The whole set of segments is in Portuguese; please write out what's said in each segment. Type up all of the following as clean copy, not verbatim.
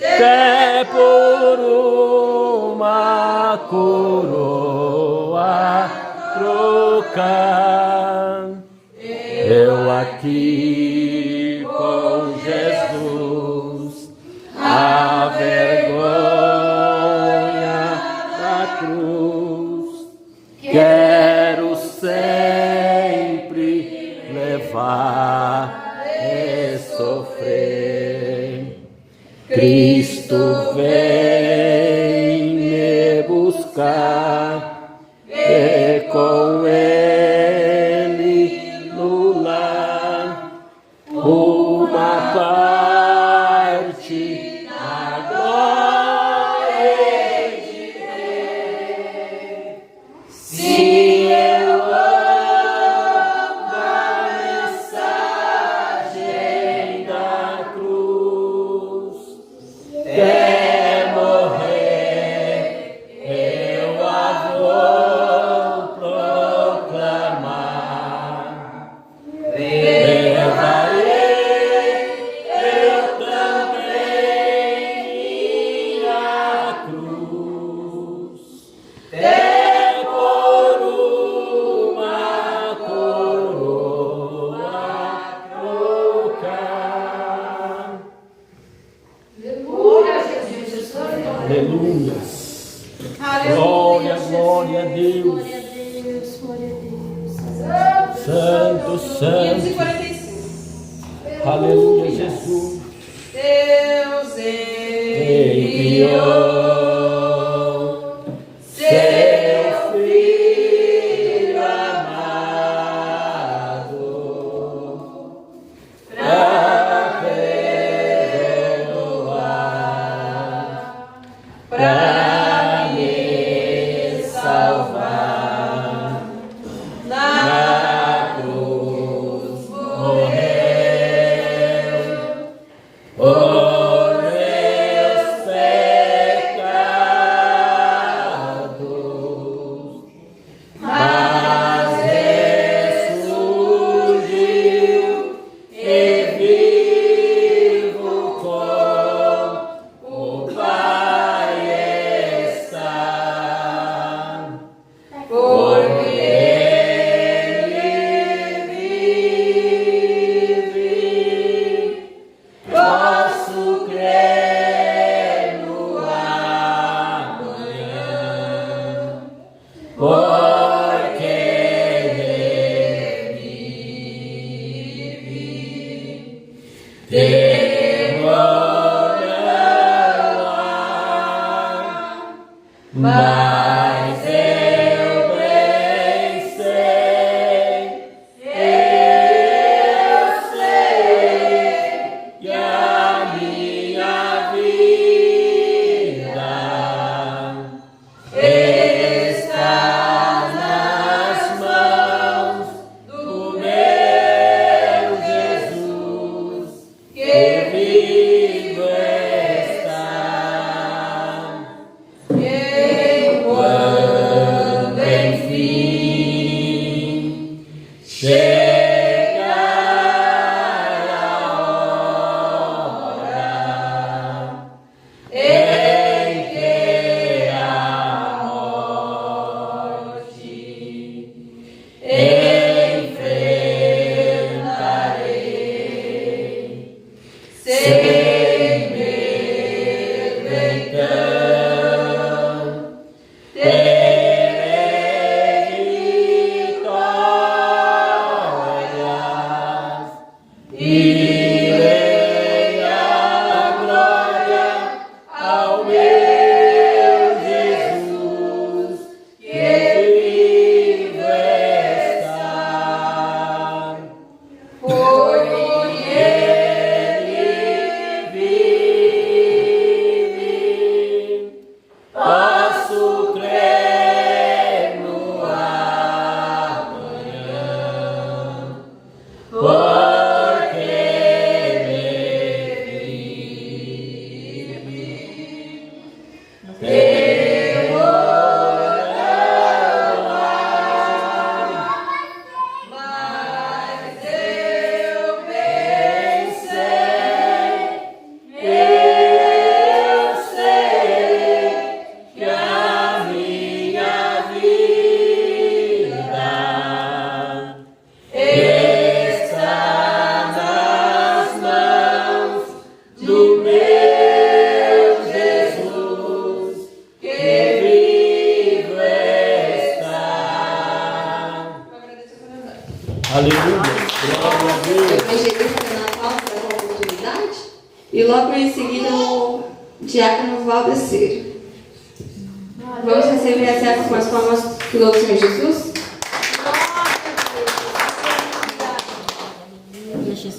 até por uma coroa trocar. Eu aqui com Jesus, a vergonha da cruz, quero sempre levar e sofrer. Cristo vem me buscar e com Ele no lar uma parte da glória de ter. Se eu amo a mensagem da cruz, até morrer eu a vou proclamar. Levarei eu também minha cruz, até por uma coroa trocar. Aleluia. Glória, glória a Deus. Santo, santo. 545. Aleluia, Jesus. Deus enviou seu Filho amado para perdoar, para me salvar. Na cruz morreu por meus pecados, mas ressurgiu e vivo com o Pai está, porque Ele vive, posso do meu Jesus, que vivo está. Aleluia. Glória a Deus. Eu cheguei fazendo a pausa para a oportunidade e logo em seguida o diácono Valdecir. Vamos receber a serva com as palmas do Senhor Jesus.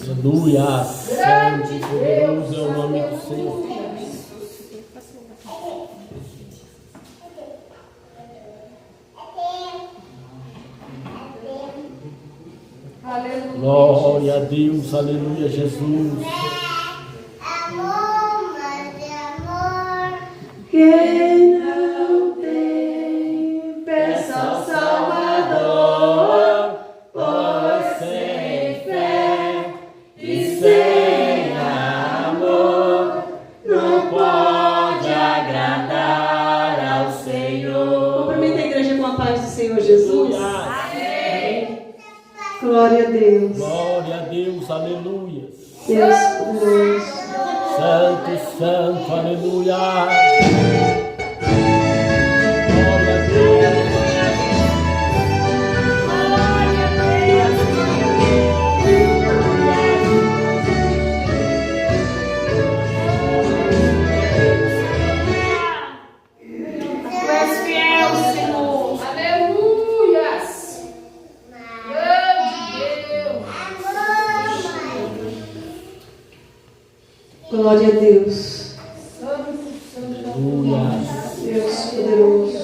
Aleluia. Santo e poderoso é o nome do Senhor. Glória a Deus. Aleluia, Jesus. Quem não tem, peça ao Salvador, pois sem fé e sem amor não pode agradar ao Senhor. Cumprimenta a igreja com a paz do Senhor Jesus. Amém. Glória a Deus. Glória a Deus. Aleluia. Deus poderoso. Santo, santo, aleluia. Glória a Deus. Tu és fiel, Senhor. Aleluias. Grande Deus. Glória a Deus. Aleluia. Deus poderoso.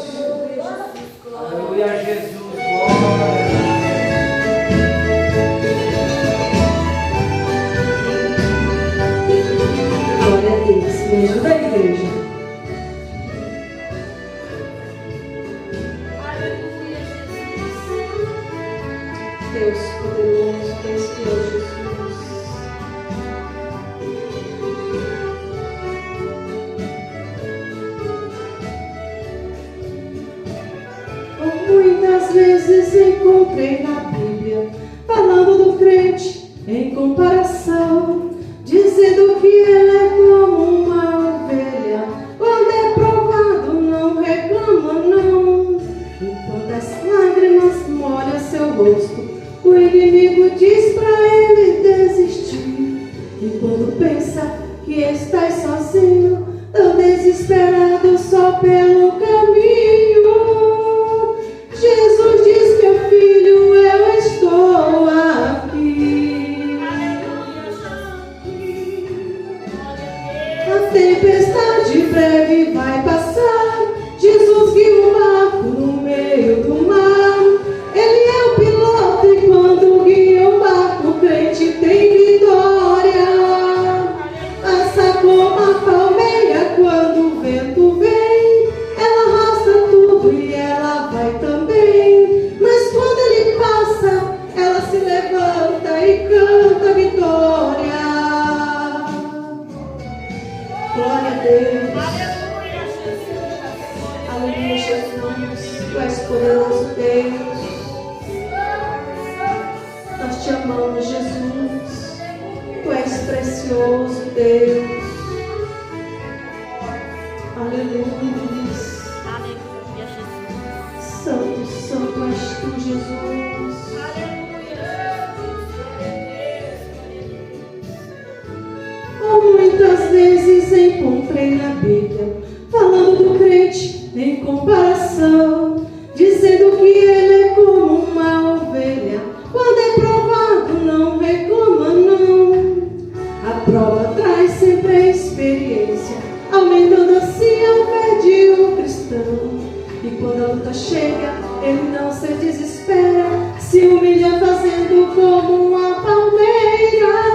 Aleluia, Jesus. Glória a Deus. Me ajuda a igreja. Aleluia, Jesus. Deus poderoso, Deus fiel, Jesus. Muitas vezes encontrei na Bíblia falando do crente em comparação, dizendo que ele é como uma ovelha, quando é provado não reclama não, e quando as lágrimas molham seu rosto, o inimigo diz pra ele desistir, e quando pensa que estás sozinho, tão desesperado só pelo caminho, Jesus diz, meu filho, eu estou aqui. A tempestade breve vai passar. Jesus guia o barco no meio do mar. Ele é o piloto e quando guia o barco, o crente tem vitória. Passa como a palmeira quando o vento vem. Ela arrasta tudo e ela vai também. Mas quando ele passa, ela se levanta e canta vitória. Glória a Deus. Aleluia, Jesus. Tu és poderoso, Deus. Nós te amamos, Jesus. Tu és precioso, Deus. Aleluia. Santo, santo és tu, Jesus. Muitas vezes encontrei na Bíblia falando do crente em comparação, dizendo que ele é como uma ovelha, quando é provado não reclama não. A prova traz sempre a experiência, aumentando assim a fé de um cristão. E quando a luta chega, ele não se desespera, se humilha fazendo como uma palmeira.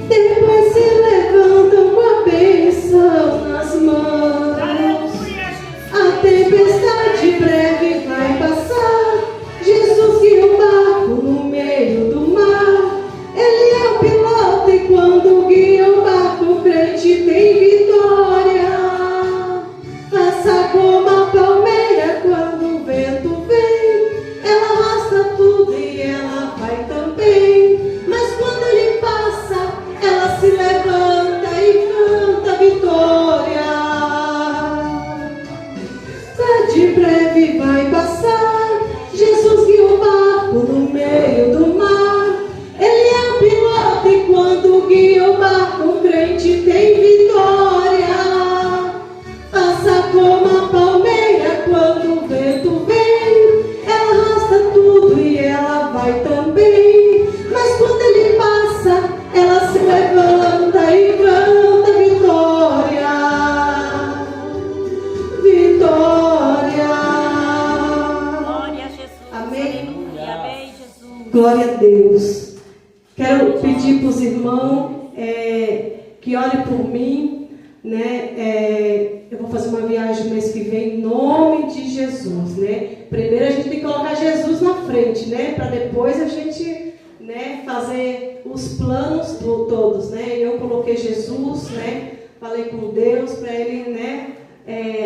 Depois se levantam com a bênção nas mãos. A tempestade breve vai passar. Jesus guia o barco no meio do mar. Ele é o piloto e quando guia o barco, o crente tem vitória. Faça como frente tem vitória. Assa como a palmeira quando o vento vem. Ela arrasta tudo e ela vai também. Mas quando ele passa, ela se levanta e canta vitória. Vitória. Glória a Jesus. Amém. Aleluia. Amém, Jesus. Glória a Deus. Quero pedir para os irmãos que orem por mim, né? Eu vou fazer uma viagem no mês que vem, em nome de Jesus, né? Primeiro a gente tem que colocar Jesus na frente, né? Para depois a gente, né, fazer os planos todos, né? Eu coloquei Jesus, né? Falei com Deus para Ele, né?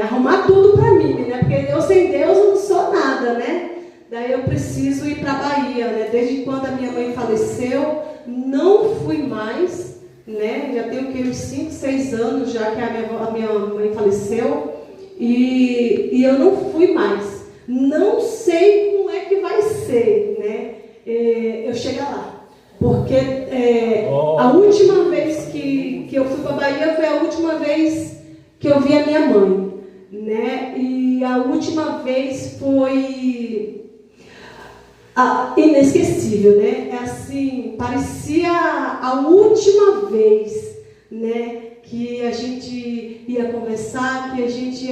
Arrumar tudo para mim, né? Porque eu sem Deus eu não sou nada, né? Daí eu preciso ir para a Bahia, né? Desde quando a minha mãe faleceu, não fui mais, né? Já tenho uns 5, 6 anos já que a minha mãe faleceu e eu não fui mais. Não sei como é que vai ser, né? Eu chegar lá. Porque a última vez que eu fui para a Bahia foi a última vez que eu vi a minha mãe, né? E a última vez foi inesquecível, né? Assim, parecia a última vez, né, que a gente ia conversar, que a gente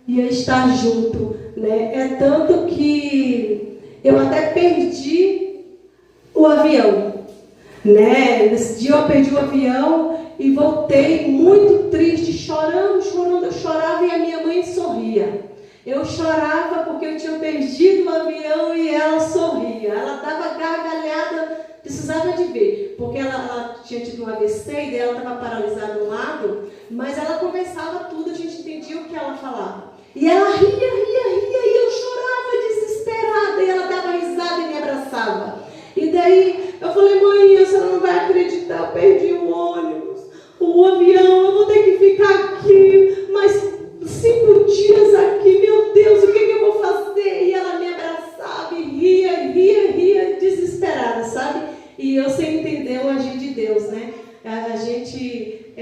ia estar junto, né? É tanto que eu até perdi o avião, né? Nesse dia eu perdi o avião e voltei muito triste, chorando, eu chorava e a minha mãe sorria. Eu chorava porque eu tinha perdido o avião e ela sorria. Ela dava gargalhada, precisava de ver, porque ela tinha tido um AVC e ela estava paralisada no lado, mas ela conversava tudo, a gente entendia o que ela falava. E ela ria, e eu chorava desesperada, e ela dava risada e me abraçava. E daí eu falei, mãe, a senhora não vai acreditar, eu perdi o ônibus, o avião, eu vou ter que ficar aqui, mas 5 dias aqui, meu Deus, o que eu vou fazer? E ela me abraçava e ria, desesperada, sabe? E eu sem entender o agir de Deus, né? A gente,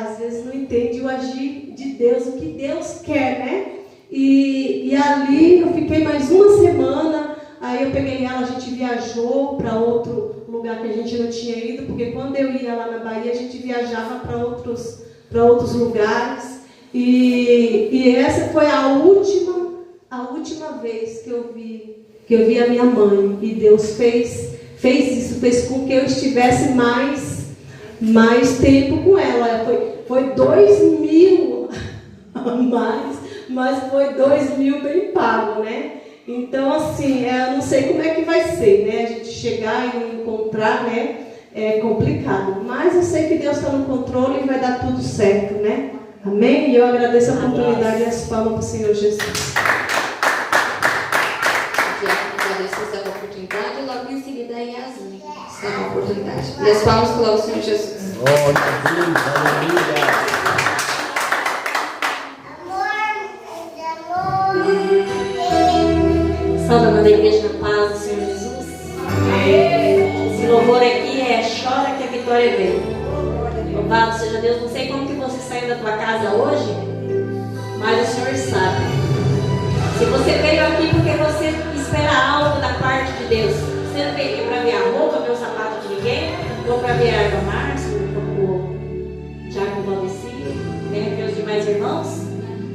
às vezes, não entende o agir de Deus, o que Deus quer, né? E ali eu fiquei mais uma semana, aí eu peguei ela, a gente viajou para outro lugar que a gente não tinha ido, porque quando eu ia lá na Bahia, a gente viajava para outros lugares. E essa foi a última vez que eu vi a minha mãe. E Deus fez isso, fez com que eu estivesse mais tempo com ela. Foi 2.000 a mais, mas foi 2.000 bem pago, né? Então, assim, eu não sei como é que vai ser, né? A gente chegar e não encontrar, né? É complicado. Mas eu sei que Deus está no controle e vai dar tudo certo, né? Amém? E eu agradeço a oportunidade e as palmas para o Senhor Jesus. Agradeço essa oportunidade e logo em seguida a Yasmin. Essa é uma oportunidade. E as palmas para o Senhor Jesus. Glória a Deus, aleluia. Saudando a igreja na paz do Senhor Jesus. Esse louvor aqui chora que a vitória vem. Louvado seja Deus. Não sei como que você saiu da tua casa hoje, mas o Senhor sabe. Se você veio aqui porque você espera algo da parte de Deus, você não veio aqui para ver a roupa, ver o sapato de ninguém, ou para ver a Erva Márcia, o Tiago Valdeci, ver os demais irmãos,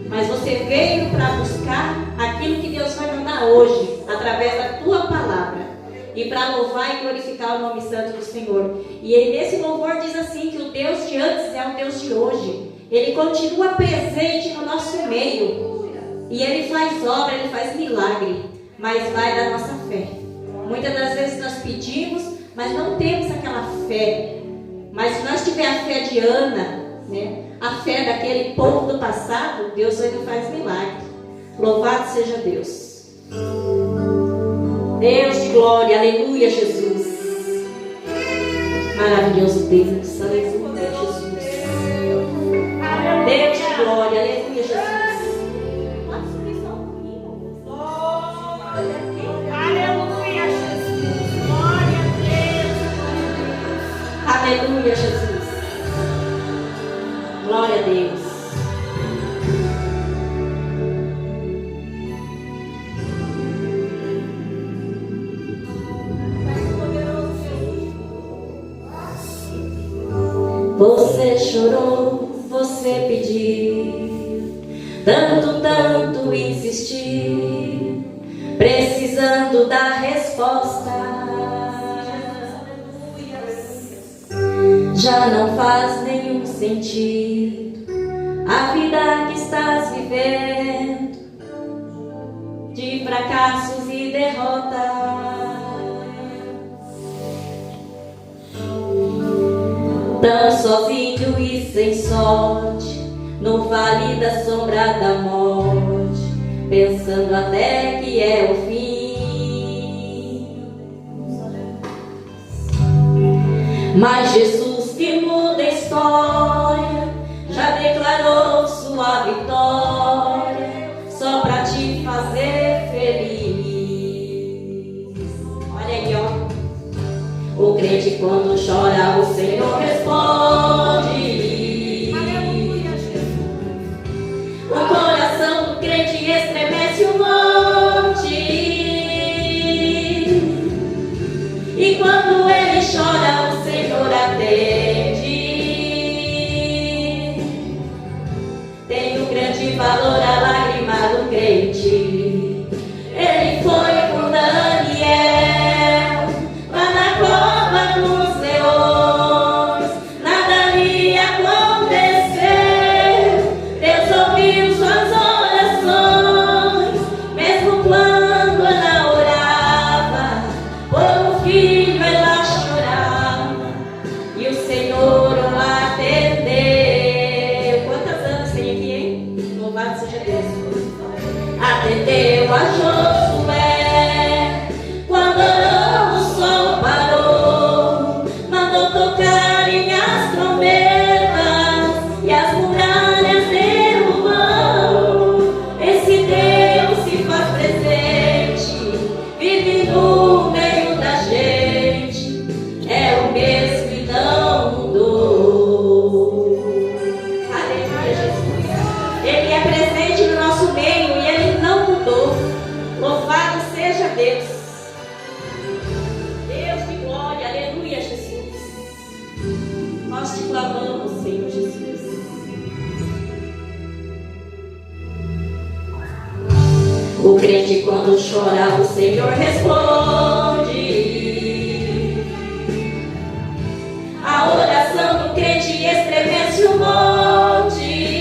mas você veio para buscar aquilo que Deus vai mandar hoje, através da tua palavra. E para louvar e glorificar o nome santo do Senhor. E ele, nesse louvor, diz assim: que o Deus de antes é o Deus de hoje. Ele continua presente no nosso meio. E ele faz obra, ele faz milagre. Mas vai da nossa fé. Muitas das vezes nós pedimos, mas não temos aquela fé. Mas se nós tivermos a fé de Ana, né, a fé daquele povo do passado, Deus ainda faz milagre. Louvado seja Deus. Deus de glória, aleluia, Jesus. Maravilhoso Deus, aleluia, Jesus. Deus de glória, aleluia, Jesus. Aleluia, Jesus. Glória a Deus. Aleluia, Jesus. a Deus. Você chorou, você pediu, tanto insistiu, precisando da resposta. Já não faz nenhum sentido a vida que estás vivendo, de fracassos e derrotas. Tão sozinho e sem sorte, no vale da sombra da morte, pensando até que é o fim. Mas Jesus, que muda a história, já declarou sua vitória, só pra te fazer feliz. Olha aí, ó. O crente quando chora, o Senhor responde. O coração do crente estremece um monte. E quando ele chora, o Senhor atende. Tem um grande valor a lágrima do crente. Ele foi com Daniel lá na cova dos leões, nada lhe aconteceu. Deus ouviu suas orações, mesmo quando ela orava por um filho, ela chorava e o Senhor o atendeu. Quantos anos tem aqui, hein? Louvado seja Deus. Atendeu a Josué quando orou, o sol parou, mandou tocarem as trombetas e as muralhas derrubou. Esse Deus se faz presente, vive no meio da gente, é o mesmo e não mudou. Aleluia, Jesus. Ele é presente no nosso meio e ele não mudou. Louvado seja Deus. Deus de glória, aleluia, Jesus. Nós te clamamos, Senhor Jesus. O crente quando chora, o Senhor responde. A oração do crente estremece um monte.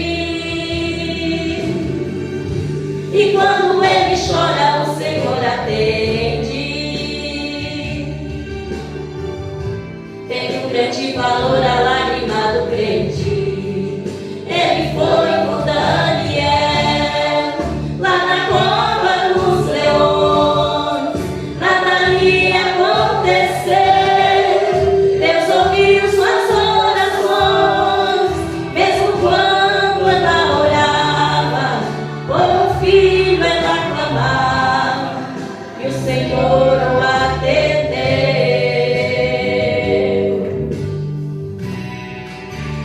E quando ele chora, o Senhor atende. Tem um grande valor a lágrima do crente. Ele foi com Daniel lá na cova dos leões, nada lhe aconteceu. Deus ouviu suas orações, mesmo quando ela orava por um filho, ela clamava e o Senhor o atendeu.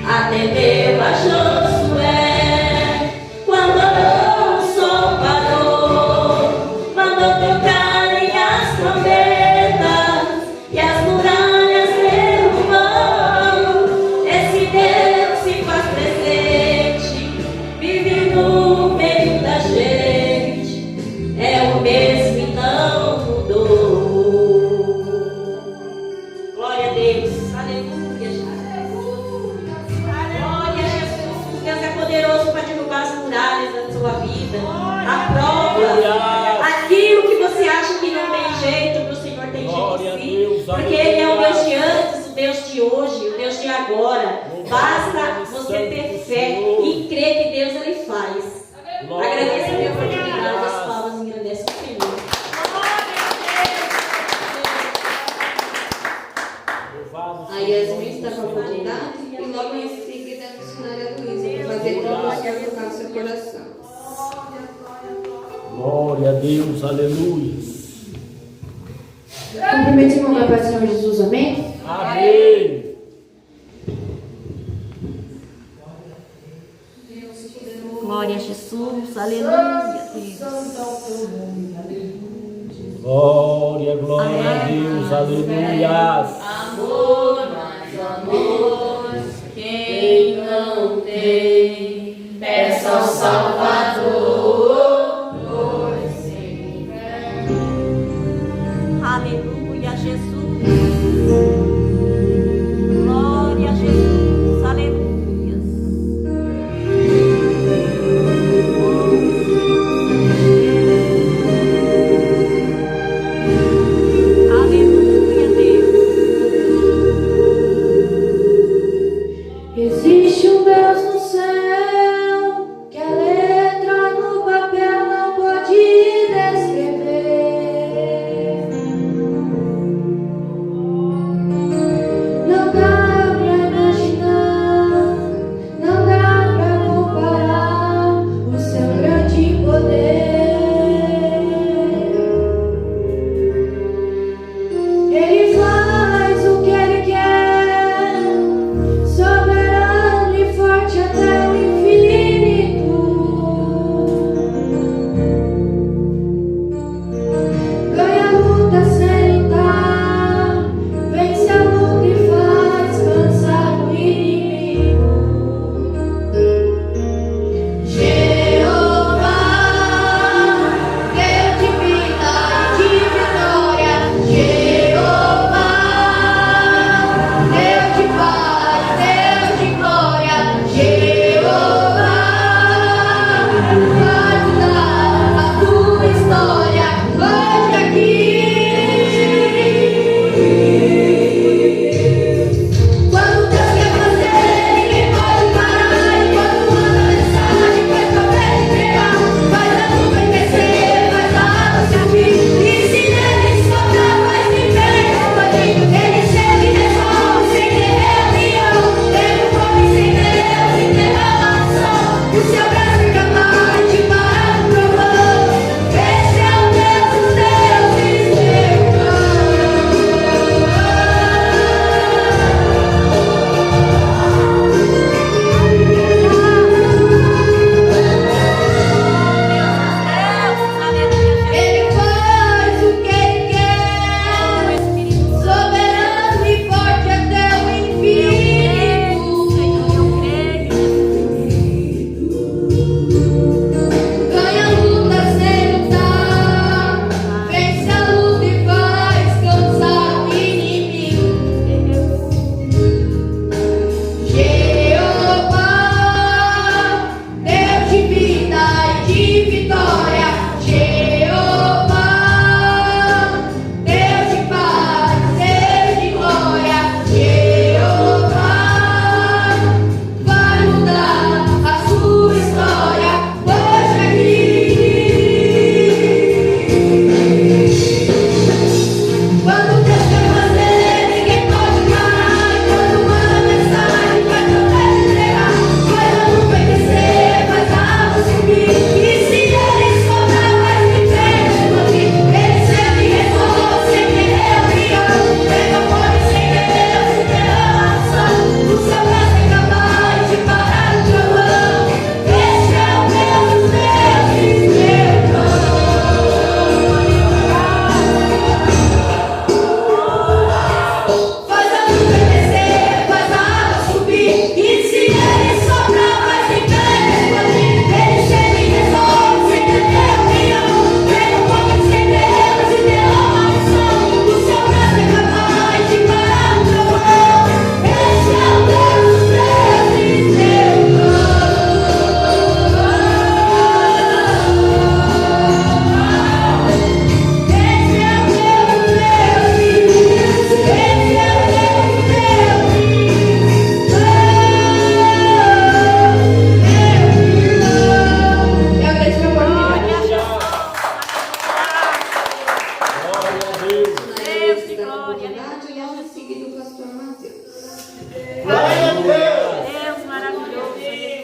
Atendeu a Josué quando o sol parou, mandou tocarem as trombetas e as muralhas derrubou. Esse Deus se faz presente, vive no meio da gente, é o mesmo e não mudou. Glória a Deus, aleluia, Jesus. Glória a Jesus. Deus é poderoso para derrubar as muralhas da sua vida. A prova, aquilo que você acha que não tem jeito, para o Senhor tem Glória a jeito sim. Deus, Porque Ele é o Deus de antes, o Deus de hoje, o Deus de agora. Basta você ter fé e crer que Deus Ele faz. Agradeça a minha oportunidade, as palmas engrandecem o Senhor. Louvado A Yasmin está com a oportunidade e logo em seguida a missionária Luísa para fazer como Deus quer tocar no seu coração. Glória a Deus, aleluia. Cumprimento e irmão para o Senhor Jesus, amém? Amém. Aleluia, Deus. Glória, glória a Deus, aleluia. Amor, mais amor, quem não tem, peça ao Salvador, pois sem fé. Aleluia, Jesus. Glória a Jesus. Aleluia. Aleluia, Deus. Existe um Deus no céu que a letra no papel não pode descrever. Não dá pra imaginar, não dá pra comparar o seu grande poder. Ele faz o que ele quer, soberano e forte até o infinito. Ganha a luta sem lutar, vence a luta e faz cansar o inimigo. Jeová, Deus de vida e de vitória. Jeová, Deus de paz, Deus de glória. Jeová, vai mudar a tua história hoje aqui. Quando Deus quer fazer, ninguém pode parar. E quando manda mensagem, faz papel entregar. Faz a nuvem descer, faz a água subir. E se nele soprar, faz viver. Ele chega e resolve sem ter reunião. Ele come sem Deus e derrama a unção. O seu braço é capaz de parar o trovão. Esse é o Deus dos deuses, Ele faz o que ele quer, soberano e forte até o infinito. Ganha a luta sem lutar, vence a luta e faz cansar o inimigo. Jeová, Deus de vida e de vitória. Jeová, Deus de paz, Deus de glória. Jeová, vai mudar a sua história hoje aqui. Quando Deus quer fazer, ninguém pode parar. E quando manda mensagem, faz papel entregar. Faz a nuvem descer, faz a água subir. E se ele soprar, faz viver. Ele sempre resolve, sem ter reunião. Pega fome sem ter Deus e derrama a unção. O seu braço é capaz de parar o trovão. Esse é o Deus dos deuses, Faz a nuvem descer, faz a água subir. E se ele soprar, faz viver. Ele chega e resolve sem ter reunião. Pega fome sem Deus e derrama a unção. O seu braço é capaz de parar o trovão. Esse é o Deus dos deuses, Eu agradeço a oportunidade. Glória a Deus. Deus de Da glória. oportunidade, e logo em seguida o pastor Mateus. Deus maravilhoso.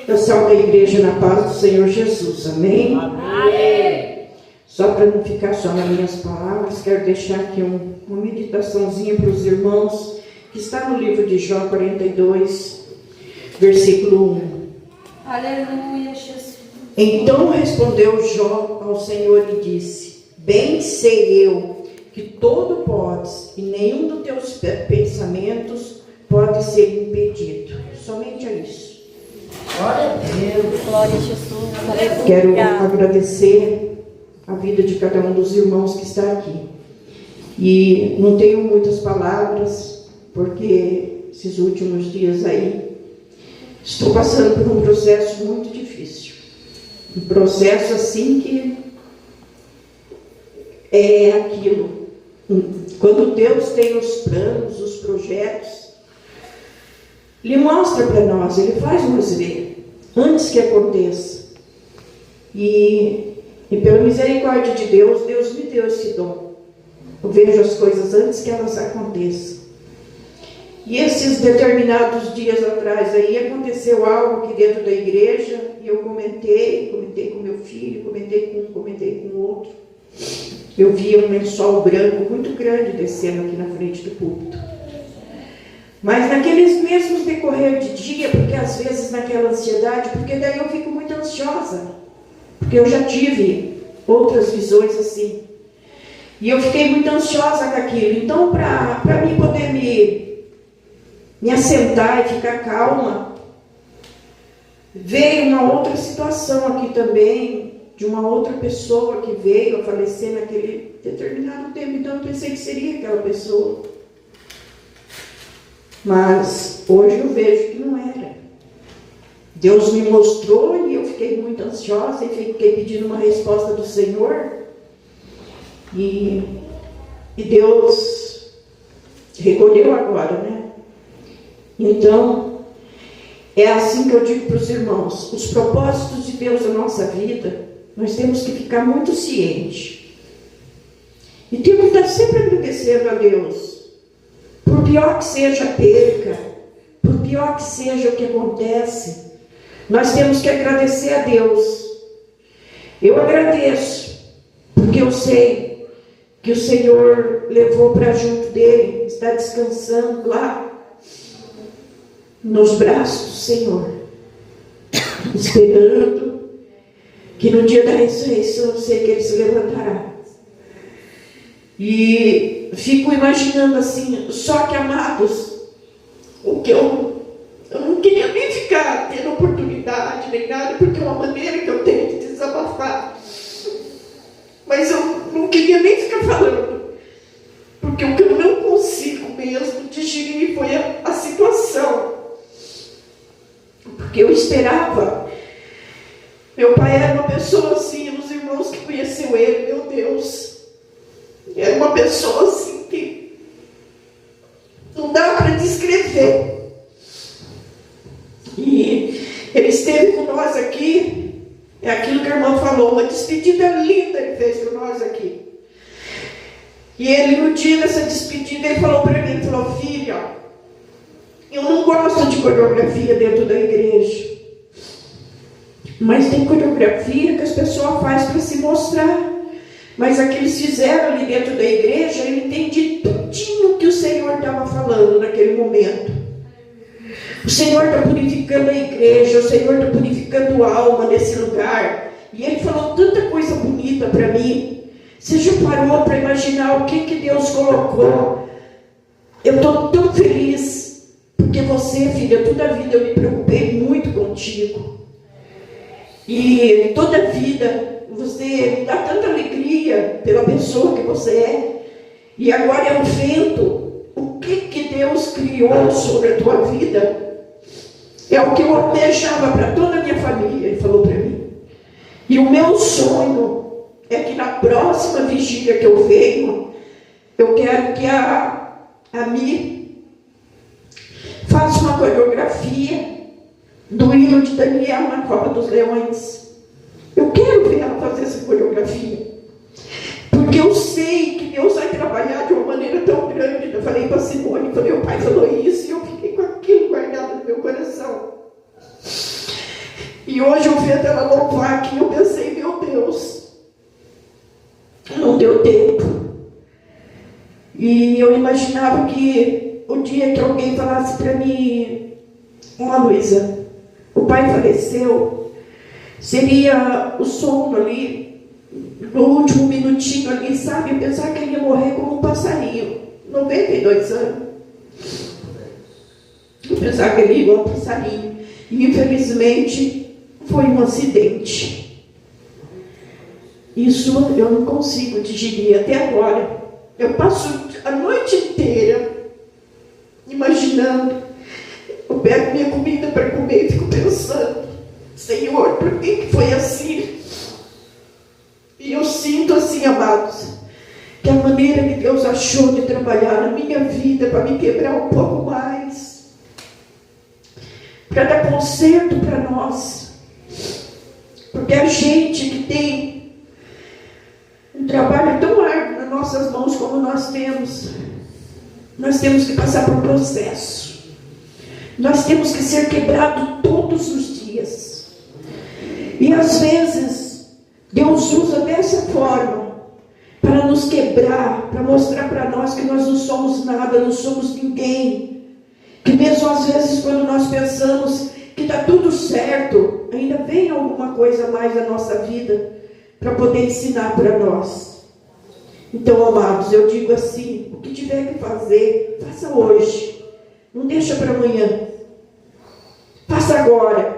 Eu salvo a igreja na paz do Senhor Jesus, amém? Amém. Só para não ficar só nas minhas palavras, quero deixar aqui uma meditaçãozinha para os irmãos, que está no livro de Jó 42, versículo 1. Aleluia, Jesus. Então respondeu Jó ao Senhor e disse: bem sei eu que todo podes, e nenhum dos teus pensamentos pode ser impedido. Somente a isso. Glória a Deus. Glória a Jesus. Aleluia. Quero agradecer a vida de cada um dos irmãos que está aqui. E não tenho muitas palavras, porque esses últimos dias aí estou passando por um processo muito difícil. Um processo assim que é aquilo. Quando Deus tem os planos, os projetos, Ele mostra para nós, Ele faz nos ver, antes que aconteça. E pela misericórdia de Deus, Deus me deu esse dom. Eu vejo as coisas antes que elas aconteçam. E esses determinados dias atrás aí, aconteceu algo aqui dentro da igreja, e eu comentei com meu filho, comentei com um, comentei com o outro. Eu vi um lençol branco muito grande descendo aqui na frente do púlpito. Mas naqueles mesmos decorrer de dia, porque às vezes naquela ansiedade, porque daí eu fico muito ansiosa, porque eu já tive outras visões assim. E eu fiquei muito ansiosa com aquilo. Então, para mim poder me assentar e ficar calma, veio uma outra situação aqui também, de uma outra pessoa que veio a falecer naquele determinado tempo. Então eu pensei que seria aquela pessoa. Mas hoje eu vejo que não era. Deus me mostrou e eu fiquei muito ansiosa e fiquei pedindo uma resposta do Senhor. E Deus recolheu agora, né? Então, é assim que eu digo para os irmãos: os propósitos de Deus na nossa vida, nós temos que ficar muito cientes. E temos que estar sempre agradecendo a Deus. Por pior que seja a perca, por pior que seja o que acontece, nós temos que agradecer a Deus. Eu agradeço, porque eu sei que o Senhor levou para junto dele, está descansando lá, nos braços do Senhor, esperando que no dia da ressurreição eu sei que ele se levantará. E fico imaginando assim, só que amados, o que eu não queria nem ficar tendo oportunidade nem nada, porque é uma maneira que eu tenho de desabafar. Mas eu não queria nem ficar falando, porque o que eu não consigo mesmo digerir foi a situação. Porque eu esperava. Meu pai era uma pessoa assim, os irmãos que conheceu ele, meu Deus, era uma pessoa assim que não dá para descrever. E ele esteve com nós aqui. É aquilo que a irmã falou, uma despedida linda ele fez para nós aqui. E ele, no dia dessa despedida, ele falou para mim, ele falou: filha, eu não gosto de coreografia dentro da igreja, mas tem coreografia que as pessoas fazem para se mostrar. Mas a que eles fizeram ali dentro da igreja, eu entendi tudinho que o Senhor estava falando naquele momento. O Senhor está purificando a igreja, o Senhor está purificando a alma nesse lugar. E ele falou tanta coisa bonita para mim. Você já parou para imaginar o que Deus colocou? Eu estou tão feliz, porque você, filha, toda a vida eu me preocupei muito contigo. E toda a vida você me dá tanta alegria pela pessoa que você é. E agora eu vendo o que Deus criou sobre a tua vida. É o que eu almejava para toda a minha família, ele falou para mim. E o meu sonho é que na próxima vigília que eu venho, eu quero que a Mi faça uma coreografia do hino de Daniel na Copa dos Leões. Eu quero ver ela fazer essa coreografia. Porque eu sei que Deus vai trabalhar de uma maneira tão grande. Eu falei para a Simone, falei, o pai falou isso, e eu fiquei com aquilo guardado no meu coração. E hoje eu vendo ela louvar aqui, eu pensei, meu Deus, não deu tempo. E eu imaginava que o dia que alguém falasse para mim: ó, Luísa, o pai faleceu, seria o sono ali, no último minutinho ali, sabe? Pensar que ele ia morrer como um passarinho, 92 anos. Pensar que ele ia igual um passarinho. E infelizmente foi um acidente. Isso eu não consigo digerir até agora. Eu passo a noite inteira imaginando. Eu pego minha comida para comer e fico pensando, Senhor, por que foi assim? E eu sinto assim, amados, que a maneira que Deus achou de trabalhar na minha vida para me quebrar um pouco mais, para dar conserto para nós, porque a gente que tem um trabalho tão árduo nas nossas mãos como nós temos que passar por um processo. Nós temos que ser quebrados todos os dias. E às vezes Deus usa dessa forma para nos quebrar, para mostrar para nós que nós não somos nada, não somos ninguém. Que mesmo às vezes quando nós pensamos que está tudo certo, ainda vem alguma coisa mais na nossa vida para poder ensinar para nós. Então, amados, eu digo assim, o que tiver que fazer, faça hoje. Não deixa para amanhã. Faça agora.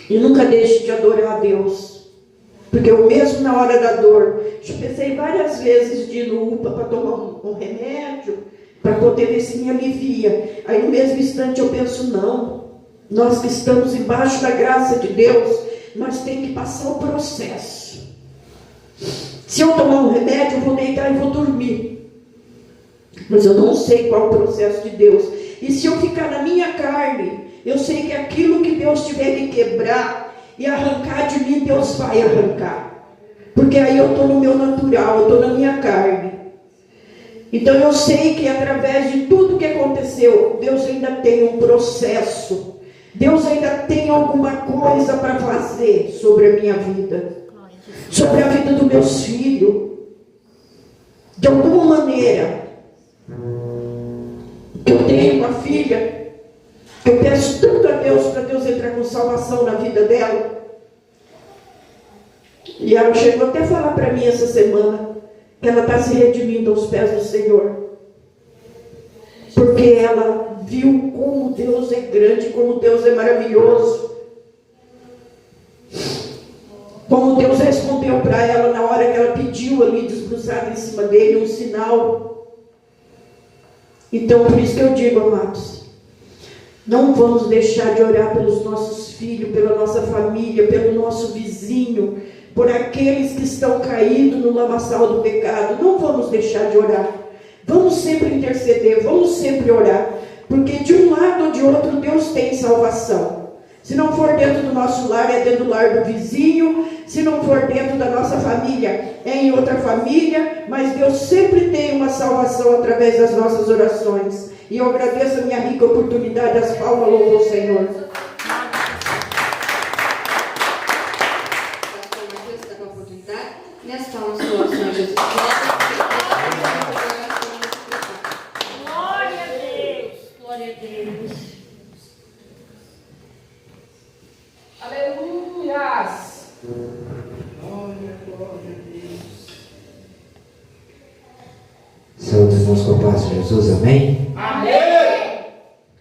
E nunca deixe de adorar a Deus. Porque eu mesmo na hora da dor, já pensei várias vezes de ir no UPA para tomar um remédio, para poder ver se me alivia. Aí no mesmo instante eu penso, não. Nós que estamos embaixo da graça de Deus, nós temos que passar o processo. Se eu tomar um remédio, eu vou deitar e vou dormir. Mas eu não sei qual é o processo de Deus. E se eu ficar na minha carne, eu sei que aquilo que Deus tiver que quebrar e arrancar de mim, Deus vai arrancar. Porque aí eu estou no meu natural, eu estou na minha carne. Então eu sei que através de tudo que aconteceu, Deus ainda tem um processo. Deus ainda tem alguma coisa para fazer sobre a minha vida. Sobre a vida dos meus filhos. De alguma maneira. Eu tenho uma filha, eu peço tanto a Deus para Deus entrar com salvação na vida dela. E ela chegou até a falar para mim essa semana que ela está se redimindo aos pés do Senhor. Porque ela viu como Deus é grande, como Deus é maravilhoso. Como Deus respondeu para ela na hora que ela pediu ali, desbruçada em cima dele, um sinal. Então, por isso que eu digo, amados, não vamos deixar de orar pelos nossos filhos, pela nossa família, pelo nosso vizinho, por aqueles que estão caídos no lamaçal do pecado. Não vamos deixar de orar. Vamos sempre interceder, vamos sempre orar, porque de um lado ou de outro Deus tem salvação. Se não for dentro do nosso lar, é dentro do lar do vizinho. Se não for dentro da nossa família, é em outra família. Mas Deus sempre tem uma salvação através das nossas orações. E eu agradeço a minha rica oportunidade. As palmas louvam o Senhor. Minhas palmas com o Senhor Jesus. Glória a Deus. Glória a Deus. Aleluias. Glória a Deus. Saúde, irmãos, com a paz de Jesus, amém? Amém.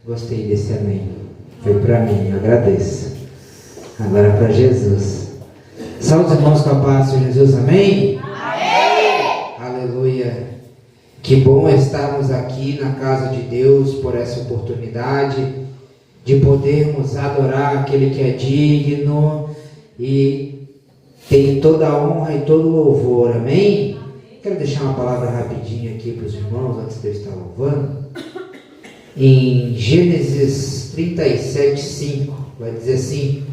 Gostei desse amém. Foi para mim, eu agradeço. Agora para Jesus. Saúde, irmãos, com a paz de Jesus, amém? Amém. Aleluia. Que bom estarmos aqui na casa de Deus por essa oportunidade de podermos adorar aquele que é digno e tem toda a honra e todo o louvor, amém? Quero deixar uma palavra rapidinho aqui para os irmãos, antes de eu estar louvando. Em Gênesis 37:5, vai dizer assim: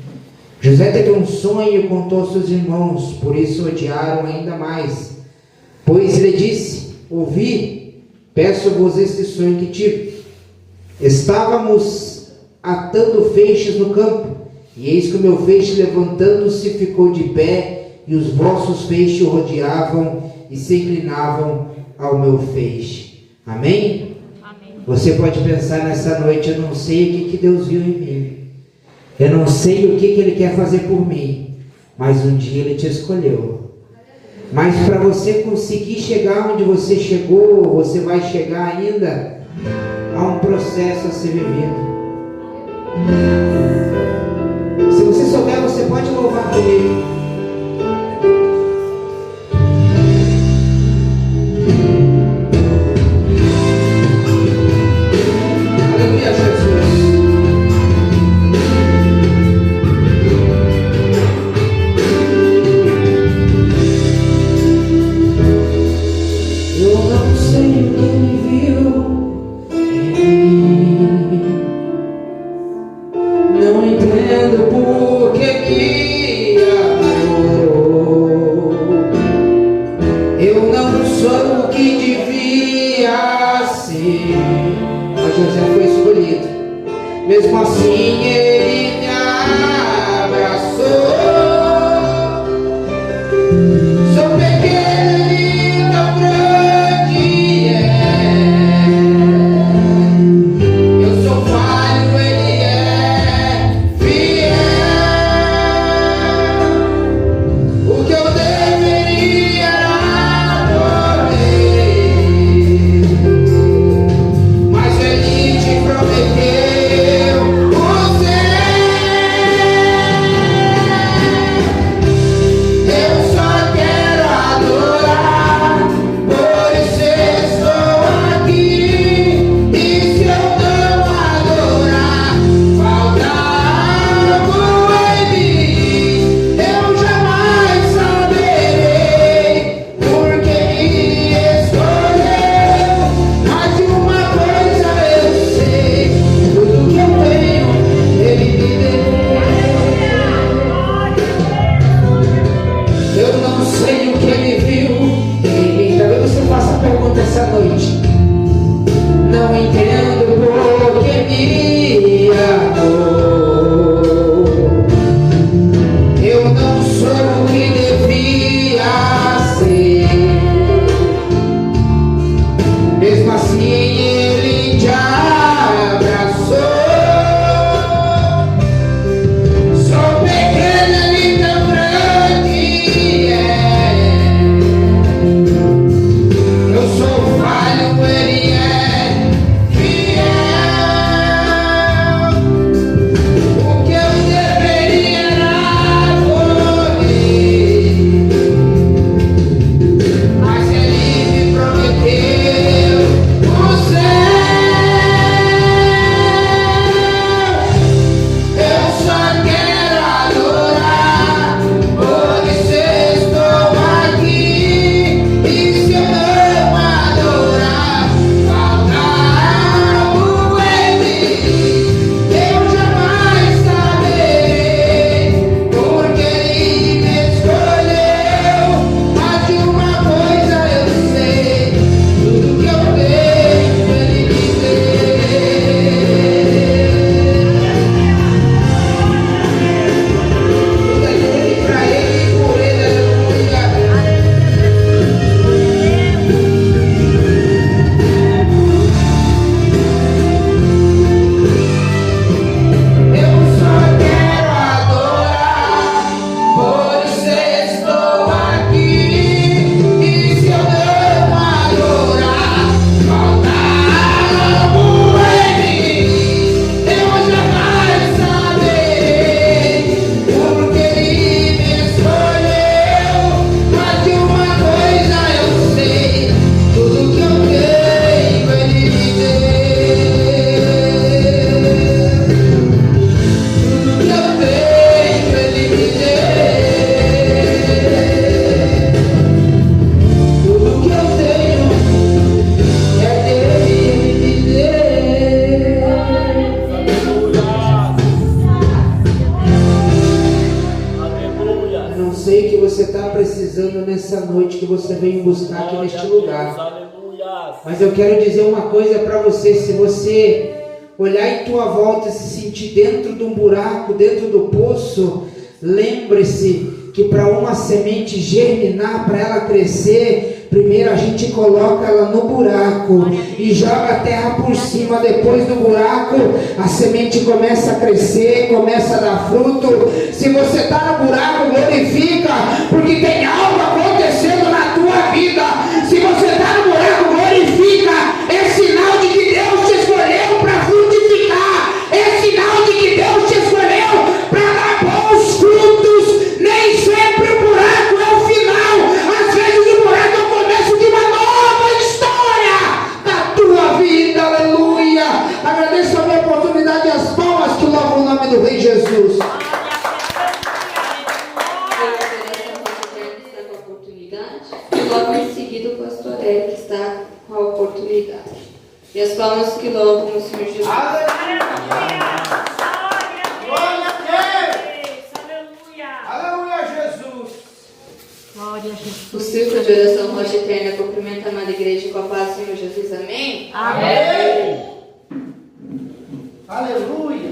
José teve um sonho e contou aos seus irmãos, por isso odiaram ainda mais. Pois lhe disse: ouvi, peço-vos este sonho que tive. Estávamos atando feixes no campo, e eis que o meu feixe levantando-se ficou de pé, e os vossos feixes o rodeavam e se inclinavam ao meu feixe. Amém? Amém. Você pode pensar nessa noite: eu não sei o que Deus viu em mim, Eu não sei o que Ele quer fazer por mim, mas um dia Ele te escolheu. Mas para você conseguir chegar onde você chegou, você vai chegar ainda, há um processo a ser vivido. Se você souber, você pode louvar comigo. Aleluia, Jesus. Eu não sei o que Ele viu em mim. Não entendo por que me amou. Eu não sou o que devia ser, mas José foi escolhido. Mesmo assim Ele me abraçou. Sou pequeno e tão grande é. Eu sou falho, Ele é fiel. O que eu deveria era morrer, mas Ele te prometeu o céu. Eu só quero adorar, por isso estou aqui. E se eu não adorar, falta algo em mim. Eu jamais saberei porque me escolheu. Mas de uma coisa eu sei: tudo que eu tenho, Ele me deu. Eu não sei o que Ele viu em mim. Talvez você faça a pergunta essa noite. Não entendo por que me amou. Eu não sou o que devia ser. Mesmo assim Ele te abraçou. Sou pequena e tão grande é. Eu sou falho, Ele é fiel. O que eu deveria era morrer, mas Ele me prometeu o céu. Eu só quero adorar, por isso estou aqui. E se eu não adorar, falta algo em mim. Eu jamais saberei porque Ele me escolheu. Mas de uma coisa eu sei: tudo que eu tenho, Ele me deu. Tudo é dele, pra Ele e por Ele, aleluia. Eu só quero adorar, por isso estou aqui. E se eu não adorar, falta algo em mim. Eu jamais saberei porque Ele me escolheu. Mas de uma coisa eu sei: tudo que eu tenho, Ele me deu. Tudo que eu tenho, Ele me deu. Tudo que eu tenho é dele, Ele me deu. Aleluia. Eu não sei o que você está precisando nessa noite que você veio buscar aqui neste lugar. Aleluia. Mas eu quero dizer uma coisa para você: se você olhar em tua volta e se sentir dentro de um buraco, dentro do poço, lembre-se que para uma semente germinar, para ela crescer, Primeiro a gente coloca ela no buraco e joga a terra por cima. Depois do buraco, a semente começa a crescer, começa a dar fruto. Se você está no buraco, glorifica, porque tem algo acontecendo na tua vida. Se você está no buraco, glorifica. É sinal de que Deus te escolheu para frutificar. É sinal de que Deus te escolheu para dar bons frutos. Nem sempre o buraco é o final. Às vezes o buraco é o começo de uma nova história da tua vida. Aleluia. Agradeço a minha oportunidade e as palmas que louvam o nome do Rei Jesus. E logo em seguida o pastor Eric está com a oportunidade. E as palmas que louvam o Senhor Jesus. Aleluia! Glória a Deus! Aleluia, Jesus! Glória a Jesus. O círculo de oração Rocha Eterna cumprimenta a amada igreja com a paz do Senhor Jesus. Amém? Amém! Aleluia!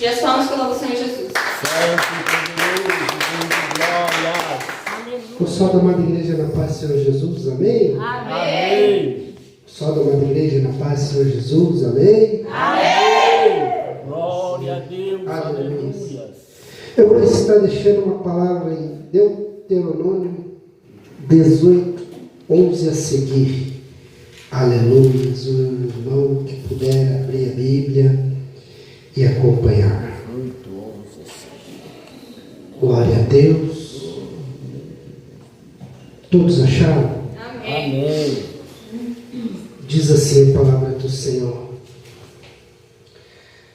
E as palmas que louvam o Senhor Jesus. O sol da amada igreja na paz, Senhor Jesus, amém? Amém. O sol da amada igreja na paz, Senhor Jesus, amém? Amém. Glória a Deus, Aleluia. aleluia. Eu vou estar deixando uma palavra em Deuteronômio 18, 11 a seguir. Aleluia. O irmão que puder abrir a Bíblia e acompanhar. Glória a Deus. Todos acharam? Amém. Diz assim a palavra do Senhor: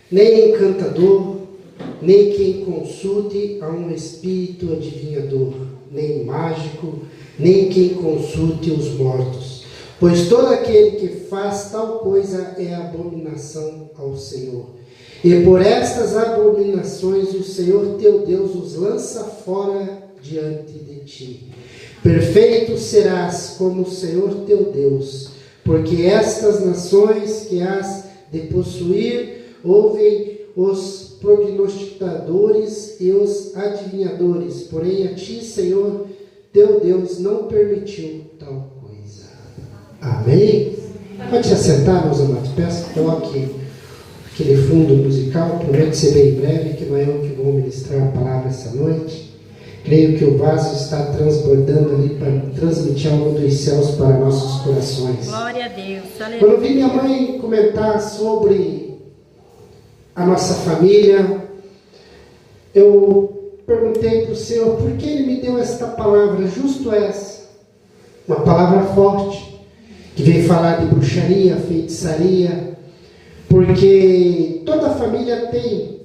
nem encantador, nem quem consulte a um espírito adivinhador, nem mágico, nem quem consulte os mortos, pois todo aquele que faz tal coisa é abominação ao Senhor. E por estas abominações o Senhor teu Deus os lança fora diante de ti. Perfeito serás como o Senhor teu Deus, porque estas nações que has de possuir ouvem os prognosticadores e os adivinhadores, porém a ti, Senhor teu Deus, não permitiu tal coisa. Amém? Pode se assentar, meus amados. Peço que coloque aquele fundo musical. Prometo ser bem breve, que não é eu que vou ministrar a palavra essa noite. Creio que o vaso está transbordando ali para transmitir algo dos céus para nossos corações. Glória a Deus. Aleluia. Quando eu vi minha mãe comentar sobre a nossa família, eu perguntei para o Senhor por que Ele me deu esta palavra, justo essa. Uma palavra forte, que vem falar de bruxaria, feitiçaria, porque toda família tem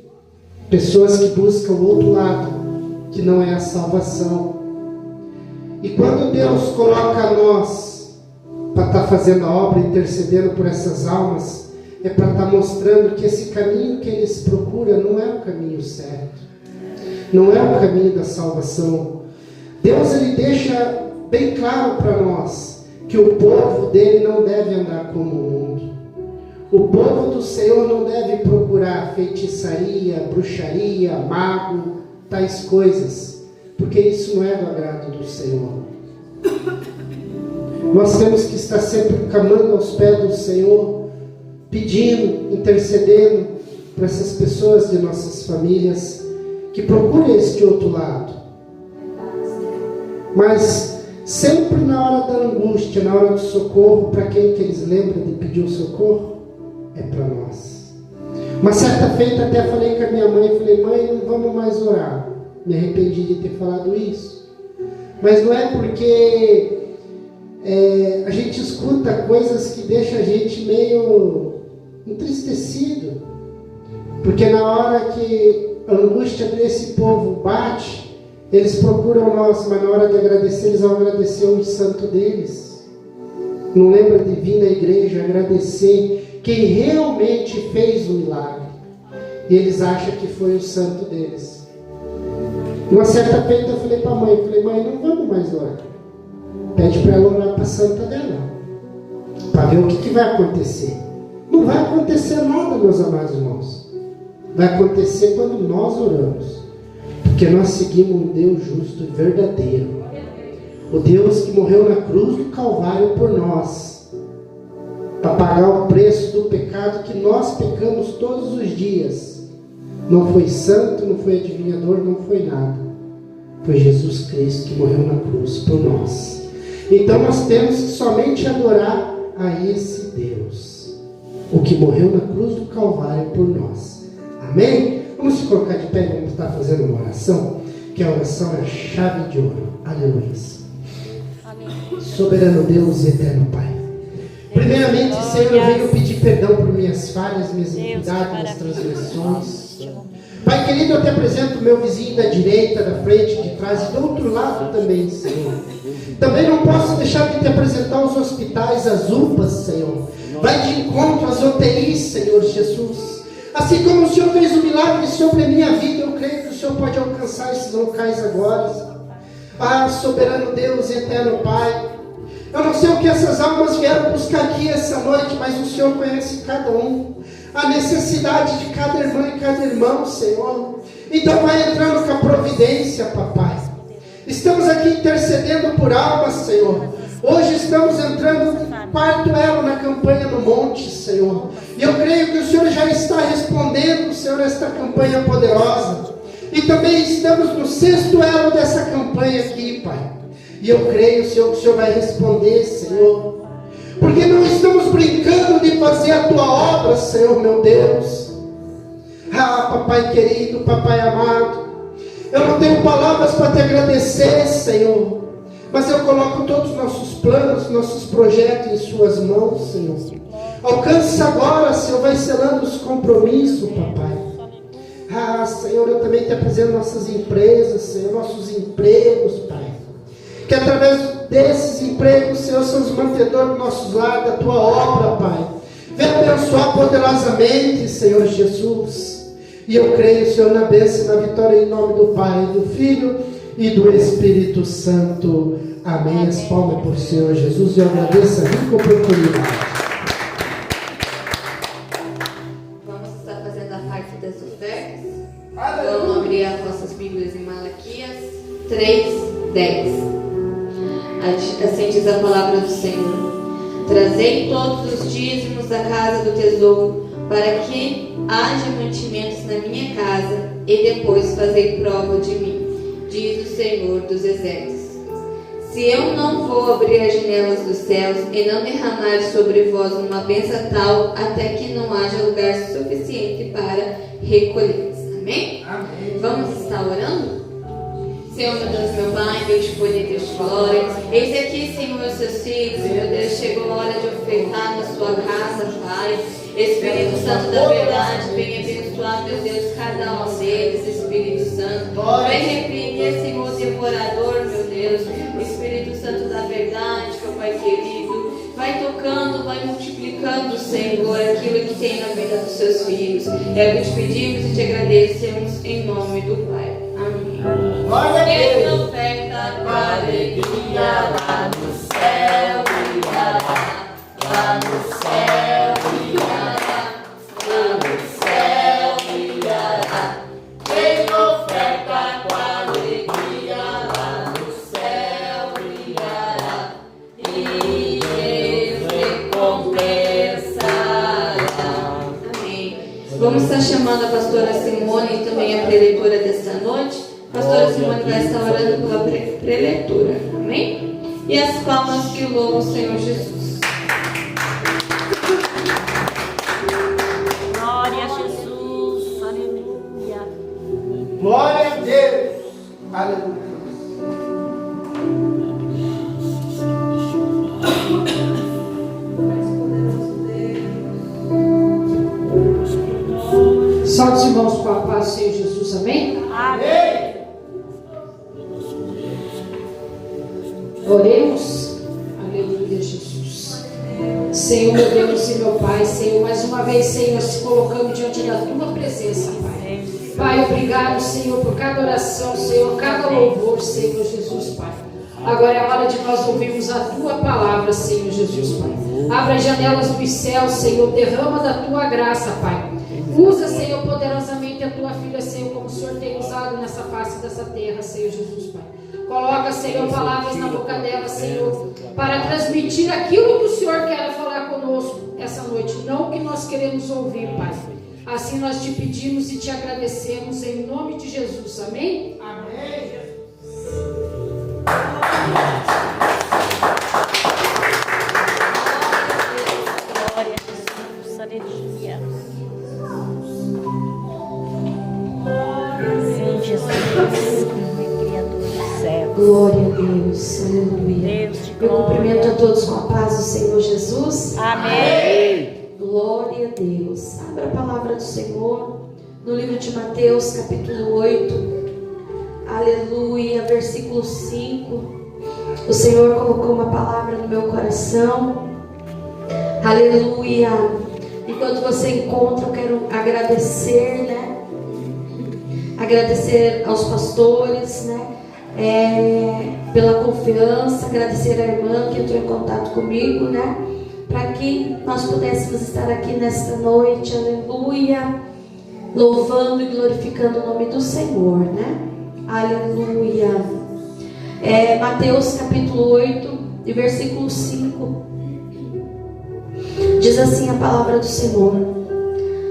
pessoas que buscam o outro lado, que não é a salvação. E quando Deus coloca nós para estar fazendo a obra, intercedendo por essas almas, é para estar mostrando que esse caminho que eles procuram não é o caminho certo, não é o caminho da salvação. Deus, Ele deixa bem claro para nós que o povo dele não deve andar como o mundo. O povo do Senhor não deve procurar feitiçaria, bruxaria, mago, tais coisas, porque isso não é do agrado do Senhor. Nós temos que estar sempre clamando aos pés do Senhor, pedindo, intercedendo para essas pessoas de nossas famílias que procurem este outro lado. Mas sempre na hora da angústia, na hora do socorro, para quem que eles lembram de pedir o socorro? É para nós. Uma certa feita até falei com a minha mãe, falei: mãe, não vamos mais orar. Me arrependi de ter falado isso. Mas não é porque a gente escuta coisas que deixam a gente meio entristecido. Porque na hora que a angústia desse povo bate, eles procuram nós, mas na hora de agradecer, eles vão agradecer o santo deles. Não lembra de vir na igreja agradecer quem realmente fez o milagre. E eles acham que foi o santo deles. Uma certa feita eu falei para a mãe, mãe, não vamos mais orar. Pede para ela orar para a santa dela, para ver o que vai acontecer. Não vai acontecer nada, meus amados irmãos. Vai acontecer quando nós oramos, porque nós seguimos um Deus justo e verdadeiro, o Deus que morreu na cruz do Calvário por nós, para pagar o preço do pecado que nós pecamos todos os dias. Não foi santo, não foi adivinhador, não foi nada. Foi Jesus Cristo que morreu na cruz por nós. Então nós temos que somente adorar a esse Deus, o que morreu na cruz do Calvário por nós. Amém? Vamos se colocar de pé e vamos estar fazendo uma oração, que a oração é a chave de ouro. Aleluia. Soberano Deus e eterno Pai, primeiramente, Senhor, eu venho pedir perdão por minhas falhas, minhas iniquidades, minhas transgressões. Pai querido, eu te apresento o meu vizinho da direita, da frente, de trás e do outro lado também, Senhor. Também não posso deixar de te apresentar os hospitais, as UPAs, Senhor. Vai de encontro às UTIs, Senhor Jesus. Assim como o Senhor fez um milagre sobre a minha vida, eu creio que o Senhor pode alcançar esses locais agora. Ah, soberano Deus e eterno Pai, eu não sei o que essas almas vieram buscar aqui essa noite, mas o Senhor conhece cada um, a necessidade de cada irmã e cada irmão, Senhor. Então vai entrando com a providência, papai. Estamos aqui intercedendo por almas, Senhor. Hoje estamos entrando no quarto elo na campanha no monte, Senhor. E eu creio que o Senhor já está respondendo, Senhor, esta campanha poderosa. E também estamos no sexto elo dessa campanha aqui, Pai. E eu creio, Senhor, que o Senhor vai responder, Senhor. Porque não estamos brincando de fazer a Tua obra, Senhor, meu Deus. Ah, papai querido, papai amado. Eu não tenho palavras para te agradecer, Senhor. Mas eu coloco todos os nossos planos, nossos projetos em suas mãos, Senhor. Alcance agora, Senhor, vai selando os compromissos, papai. Ah, Senhor, eu também te apresento nossas empresas, Senhor, nossos empregos, Pai. Que através desses empregos, Senhor, são os mantedores do nosso lar, da tua obra, Pai. Venha abençoar poderosamente, Senhor Jesus. E eu creio, Senhor, na bênção e na vitória em nome do Pai, do Filho e do Espírito Santo. Amém. As palmas por Senhor Jesus. E eu agradeço a rica oportunidade. Vamos estar fazendo a parte das ofertas. Vamos abrir as nossas Bíblias em Malaquias 3:10. Assim diz a palavra do Senhor. Trazei todos os dízimos da casa do tesouro, para que haja mantimentos na minha casa, e depois fazei prova de mim, diz o Senhor dos Exércitos. Se eu não vou abrir as janelas dos céus e não derramar sobre vós uma bênção tal, até que não haja lugar suficiente para recolhê-los. Amém? Amém. Vamos estar orando? Senhor, meu Deus, meu Pai, Deus de poder, Deus de glória. Eis aqui, Senhor, meus seus filhos, meu Deus, chegou a hora de ofertar na sua casa, Pai. Espírito Santo da verdade, venha abençoar, meu Deus, cada um deles, Espírito Santo. Vem repreender, Senhor, devorador, meu Deus. Espírito Santo da verdade, meu Pai querido. Vai tocando, vai multiplicando, Senhor, aquilo que tem na vida dos seus filhos. É o que te pedimos e te agradecemos em nome do Pai. Amém. Glória a Deus. Essa oferta com alegria lá no céu, lá no céu, lá no céu, quem oferta com alegria lá no céu, e Deus recompensará. Amém. Vamos estar chamando a pastora Simone e também a preletora desta noite. A pastora Simone vai estar orando pela preletura. Amém? E as palmas que louvam o Senhor Jesus. Glória a Jesus, aleluia. Glória a Deus. Aleluia. Salve os irmãos com a paz do Senhor Jesus, amém? Amém. Oremos. Aleluia, Jesus. Senhor, meu Deus e meu Pai, Senhor, mais uma vez, Senhor, se colocando diante da tua presença, Pai. Pai, obrigado, Senhor, por cada oração, Senhor, cada louvor, Senhor Jesus, Pai. Agora é a hora de nós ouvirmos a tua palavra, Senhor Jesus, Pai. Abra as janelas dos céus, Senhor, derrama da tua graça, Pai. Usa, Senhor, poderosamente a tua filha, Senhor, como o Senhor tem usado nessa face dessa terra, Senhor Jesus, Pai. Coloca, Senhor, palavras na boca dela, Senhor, para transmitir aquilo que o Senhor quer falar conosco essa noite, não o que nós queremos ouvir, Pai. Assim nós te pedimos e te agradecemos em nome de Jesus, amém? Amém. Glória a Jesus, aleluia. Sim, Jesus, Criador do céu. Glória a Deus, aleluia. Deus de Eu glória. cumprimento a todos com a paz do Senhor Jesus. Amém. Glória a Deus. Abra a palavra do Senhor no livro de Mateus, capítulo 8. Aleluia, versículo 5. O Senhor colocou uma palavra no meu coração. Aleluia. Enquanto você encontra, eu quero agradecer, né? Agradecer aos pastores, né? Pela confiança, agradecer à irmã que entrou em contato comigo, né? Para que nós pudéssemos estar aqui nesta noite, aleluia, louvando e glorificando o nome do Senhor, né? Aleluia. Mateus capítulo 8 e versículo 5 diz assim a palavra do Senhor: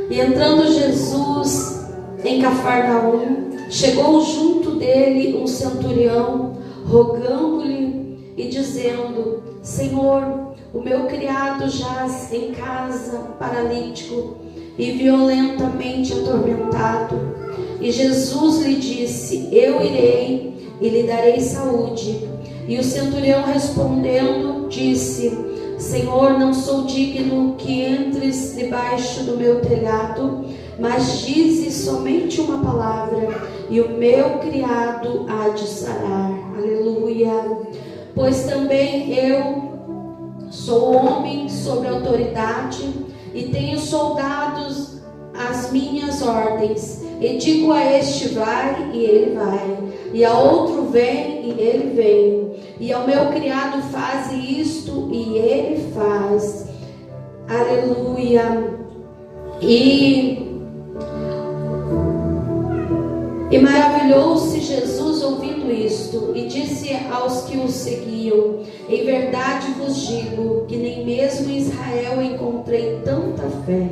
E entrando Jesus em Cafarnaum, chegou junto dele um centurião, rogando-lhe e dizendo: Senhor, o meu criado jaz em casa, paralítico e violentamente atormentado. E Jesus lhe disse: eu irei e lhe darei saúde. E o centurião respondendo disse: Senhor, não sou digno que entres debaixo do meu telhado, mas dize somente uma palavra, e o meu criado há de sarar. Aleluia. Pois também eu sou homem sobre autoridade, e tenho soldados às minhas ordens. E digo a este: vai, e ele vai. E a outro: vem, e ele vem. E ao meu criado: faze isto, e ele faz. Aleluia. E maravilhou-se Jesus ouvindo isto, e disse aos que o seguiam: em verdade vos digo que nem mesmo em Israel encontrei tanta fé.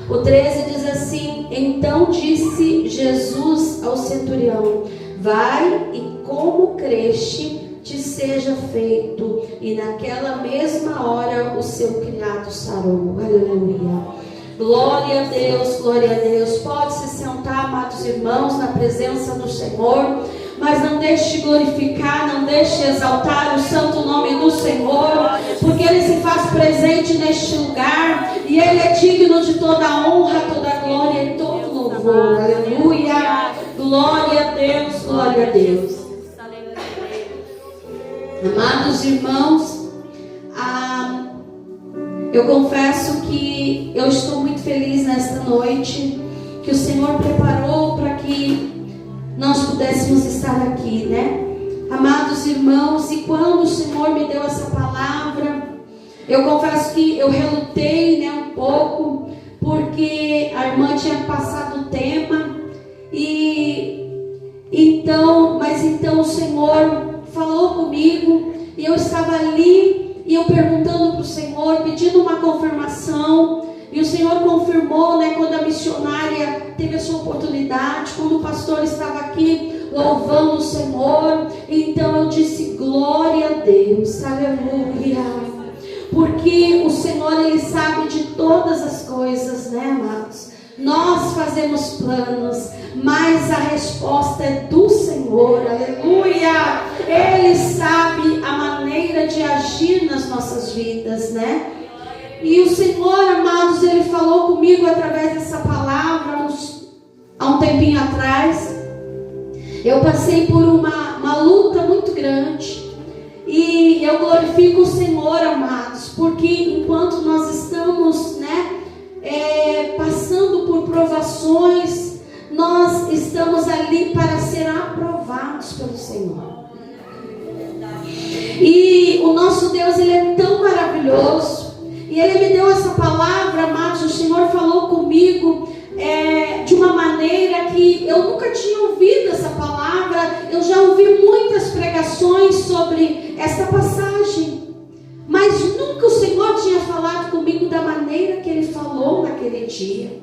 O 13 diz assim: então disse Jesus ao centurião: vai, e como creste, te seja feito. E naquela mesma hora o seu criado sarou. Aleluia. Glória a Deus, glória a Deus. Pode se sentar, amados irmãos, na presença do Senhor. Mas não deixe de glorificar, não deixe de exaltar o santo nome do Senhor, porque Ele se faz presente neste lugar, e Ele é digno de toda a honra, toda a glória e todo louvor. Aleluia. Glória a Deus, glória a Deus. Amados irmãos, eu confesso que eu estou muito feliz nesta noite, que o Senhor preparou para que nós pudéssemos estar aqui, né? Amados irmãos, e quando o Senhor me deu essa palavra, eu confesso que eu relutei, né, um pouco, porque a irmã tinha passado o tema, mas então o Senhor falou comigo, e eu estava ali, e eu perguntando para o Senhor, pedindo uma confirmação, e o Senhor confirmou, né, quando a missionária teve a sua oportunidade, quando o pastor estava aqui louvando o Senhor. Então eu disse: glória a Deus, aleluia, porque o Senhor, Ele sabe de todas as coisas, né, amados? Nós fazemos planos, mas a resposta é do Senhor, aleluia. Ele sabe a maneira de agir nas nossas vidas, né? E o Senhor, amados, Ele falou comigo através dessa palavra há um tempinho atrás. Eu passei por uma luta muito grande, e eu glorifico o Senhor, amados, porque enquanto nós estamos, né, passando por provações, nós estamos ali para ser aprovados pelo Senhor. E o nosso Deus, Ele é tão maravilhoso. E Ele me deu essa palavra, amados. O Senhor falou comigo de uma maneira que eu nunca tinha ouvido essa palavra. Eu já ouvi muitas pregações sobre essa passagem, mas nunca o Senhor tinha falado comigo da maneira que Ele falou naquele dia.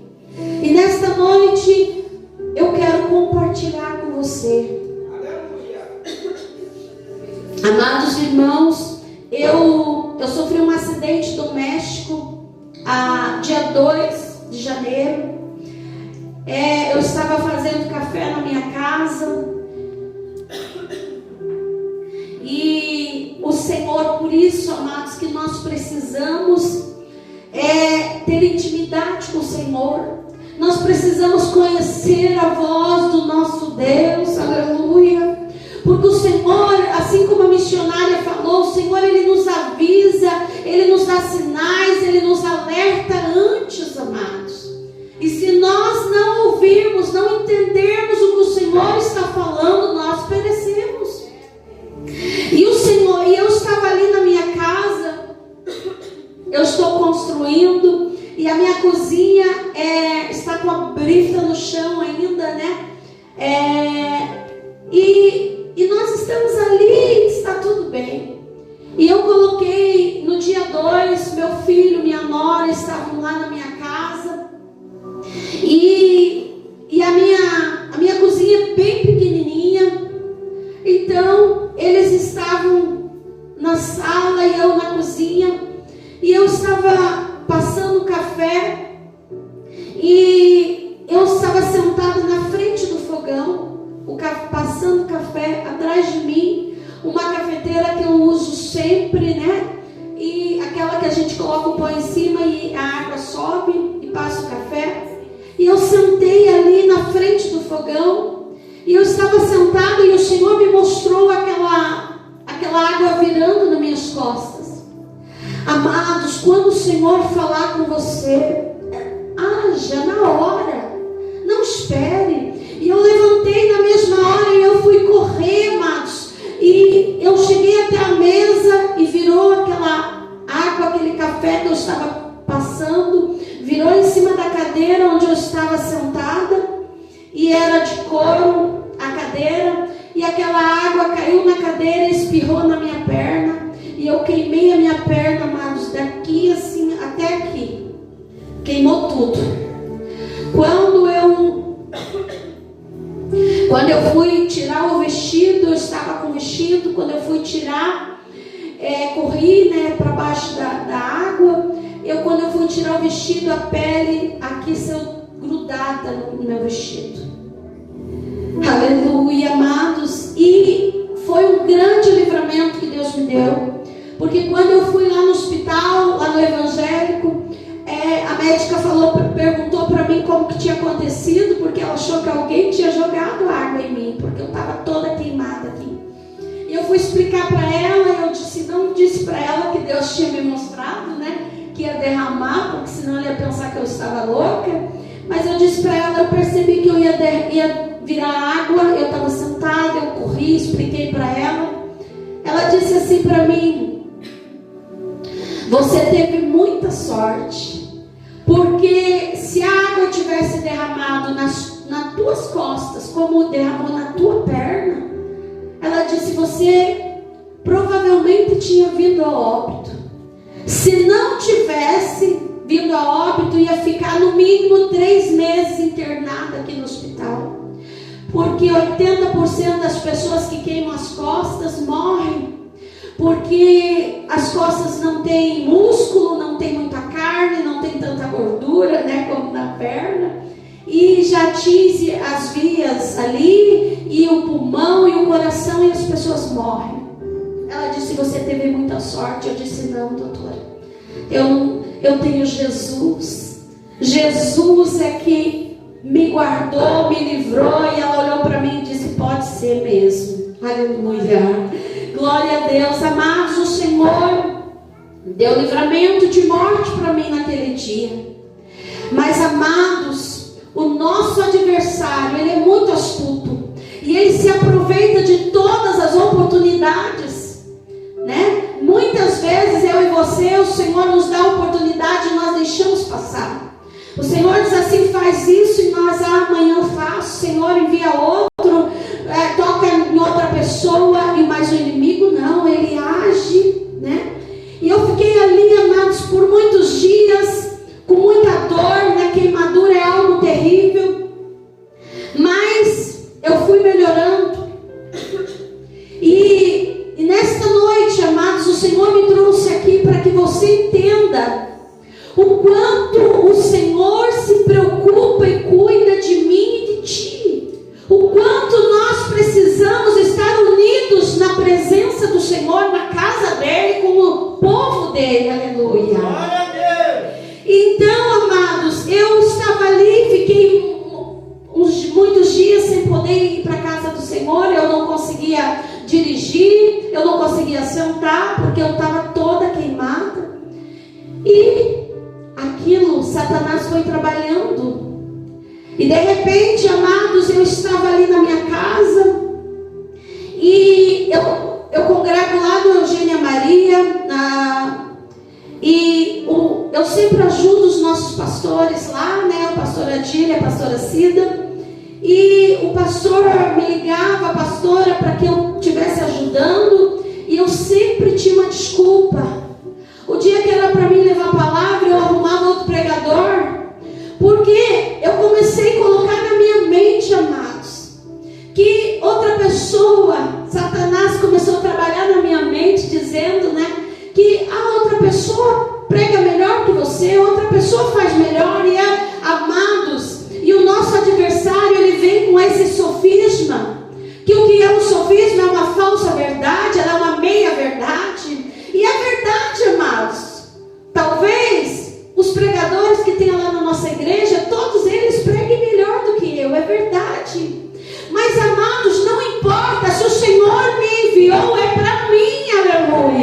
E nesta noite eu quero compartilhar com você. Amados irmãos, eu sofri um acidente doméstico dia 2 de janeiro. Eu estava fazendo café na minha casa, e o Senhor, por isso, amados, que nós precisamos ter intimidade com o Senhor. Nós precisamos conhecer a voz do nosso Deus, aleluia. Porque o Senhor, assim como a missionária falou, o Senhor, Ele nos avisa, Ele nos dá sinais, Ele nos alerta antes, amados. E se nós não ouvirmos, não entendermos o que o Senhor está falando, nós perecemos. E o Senhor, e eu estava ali na minha casa, eu estou construindo, e a minha cozinha está com a brita no chão ainda, né? E nós estamos ali, está tudo bem. E eu coloquei no dia 2, meu filho, minha nora estavam lá na minha casa. E a minha cozinha é bem pequenininha. Então eles estavam na sala e eu na cozinha. E eu estava passando café, e eu estava sentada na frente sempre, né? E aquela que a gente coloca o pão em cima e a água sobe e passa o café. E eu sentei ali na frente do fogão. E eu estava sentada e o Senhor me mostrou aquela água virando nas minhas costas. Amados, quando o Senhor falar com você, haja na hora. Não espere. E eu levantei na mesma hora e eu fui correr, amados. E eu cheguei até a mesa e virou aquela água, aquele café que eu estava passando, virou em cima da cadeira onde eu estava sentada. E era de couro a cadeira. E aquela água caiu na cadeira e espirrou na minha perna. E eu queimei a minha perna, amados, daqui assim até aqui. Queimou tudo. Quando eu fui tirar o vestido, eu estava com o vestido. Quando eu fui tirar, corri, né, para baixo da água. Quando eu fui tirar o vestido, a pele aqui saiu grudada no meu vestido. Aleluia, amados. E foi um grande livramento que Deus me deu. Porque quando eu fui lá no hospital, lá no evangélico, a médica perguntou para mim como que tinha acontecido, porque ela achou que alguém tinha jogado água em mim, porque eu estava toda queimada aqui. E eu fui explicar para ela, não disse para ela que Deus tinha me mostrado, né, que ia derramar, porque senão ela ia pensar que eu estava louca. Mas eu disse para ela, eu percebi que eu ia virar água, eu estava sentada, eu corri, expliquei para ela. Ela disse assim para mim: você teve muita sorte, porque se a água tivesse derramado nas tuas costas, como derramou na tua perna, ela disse, você provavelmente tinha vindo a óbito. Se não tivesse vindo a óbito, ia ficar no mínimo 3 meses internada aqui no hospital. Porque 80% das pessoas que queimam as costas morrem. Porque as costas não têm músculo, não tem muita carne, não tem tanta gordura, né, como na perna. E já atinge as vias ali, e o pulmão e o coração, e as pessoas morrem. Ela disse, você teve muita sorte. Eu disse, não, doutora. Eu tenho Jesus. Jesus é que me guardou, me livrou. E ela olhou para mim e disse, pode ser mesmo. Aleluia. Glória a Deus. Amados, o Senhor deu livramento de morte para mim naquele dia. Mas, amados, o nosso adversário, ele é muito astuto. E ele se aproveita de todas as oportunidades, né? Muitas vezes eu e você, o Senhor nos dá a oportunidade e nós deixamos passar. O Senhor diz assim, faz isso, e nós, amanhã eu faço. O Senhor envia outro, toca em outra pessoa, e mais o inimigo não, ele age, né? E eu fiquei ali, amados, por muitos dias, com muita dor, né? Queimadura é algo terrível, mas eu fui melhorando. E nesta noite, amados, o Senhor me trouxe aqui para que você entenda o quanto o Senhor se preocupa e cuida de mim e de ti. O quanto nós precisamos estar unidos na presença do Senhor, na casa dele, com o povo dele. Aleluia. Glória a Deus. Então, amados, eu estava ali, fiquei muitos dias sem poder ir para a casa do Senhor. Eu não conseguia dirigir, eu não conseguia sentar, porque eu estava toda queimada. E aquilo, Satanás foi trabalhando. E de repente, amados, eu estava ali na minha casa. E eu congrego lá no Eugênia Maria. Eu sempre ajudo os nossos pastores lá, né? A pastora Dília, a pastora Cida. E o pastor me ligava, pastora, para que eu estivesse ajudando. E eu sempre tinha uma desculpa. O dia que era para mim levar a palavra, eu arrumava outro pregador. Porque eu comecei a colocar na minha mente, amados, que outra pessoa, Satanás começou a trabalhar na minha mente, dizendo, né, que a outra pessoa prega melhor que você, outra pessoa faz melhor. E amados, e o nosso adversário, ele vem com esse sofisma, que o que é um sofisma é uma falsa verdade, ela é uma meia verdade. E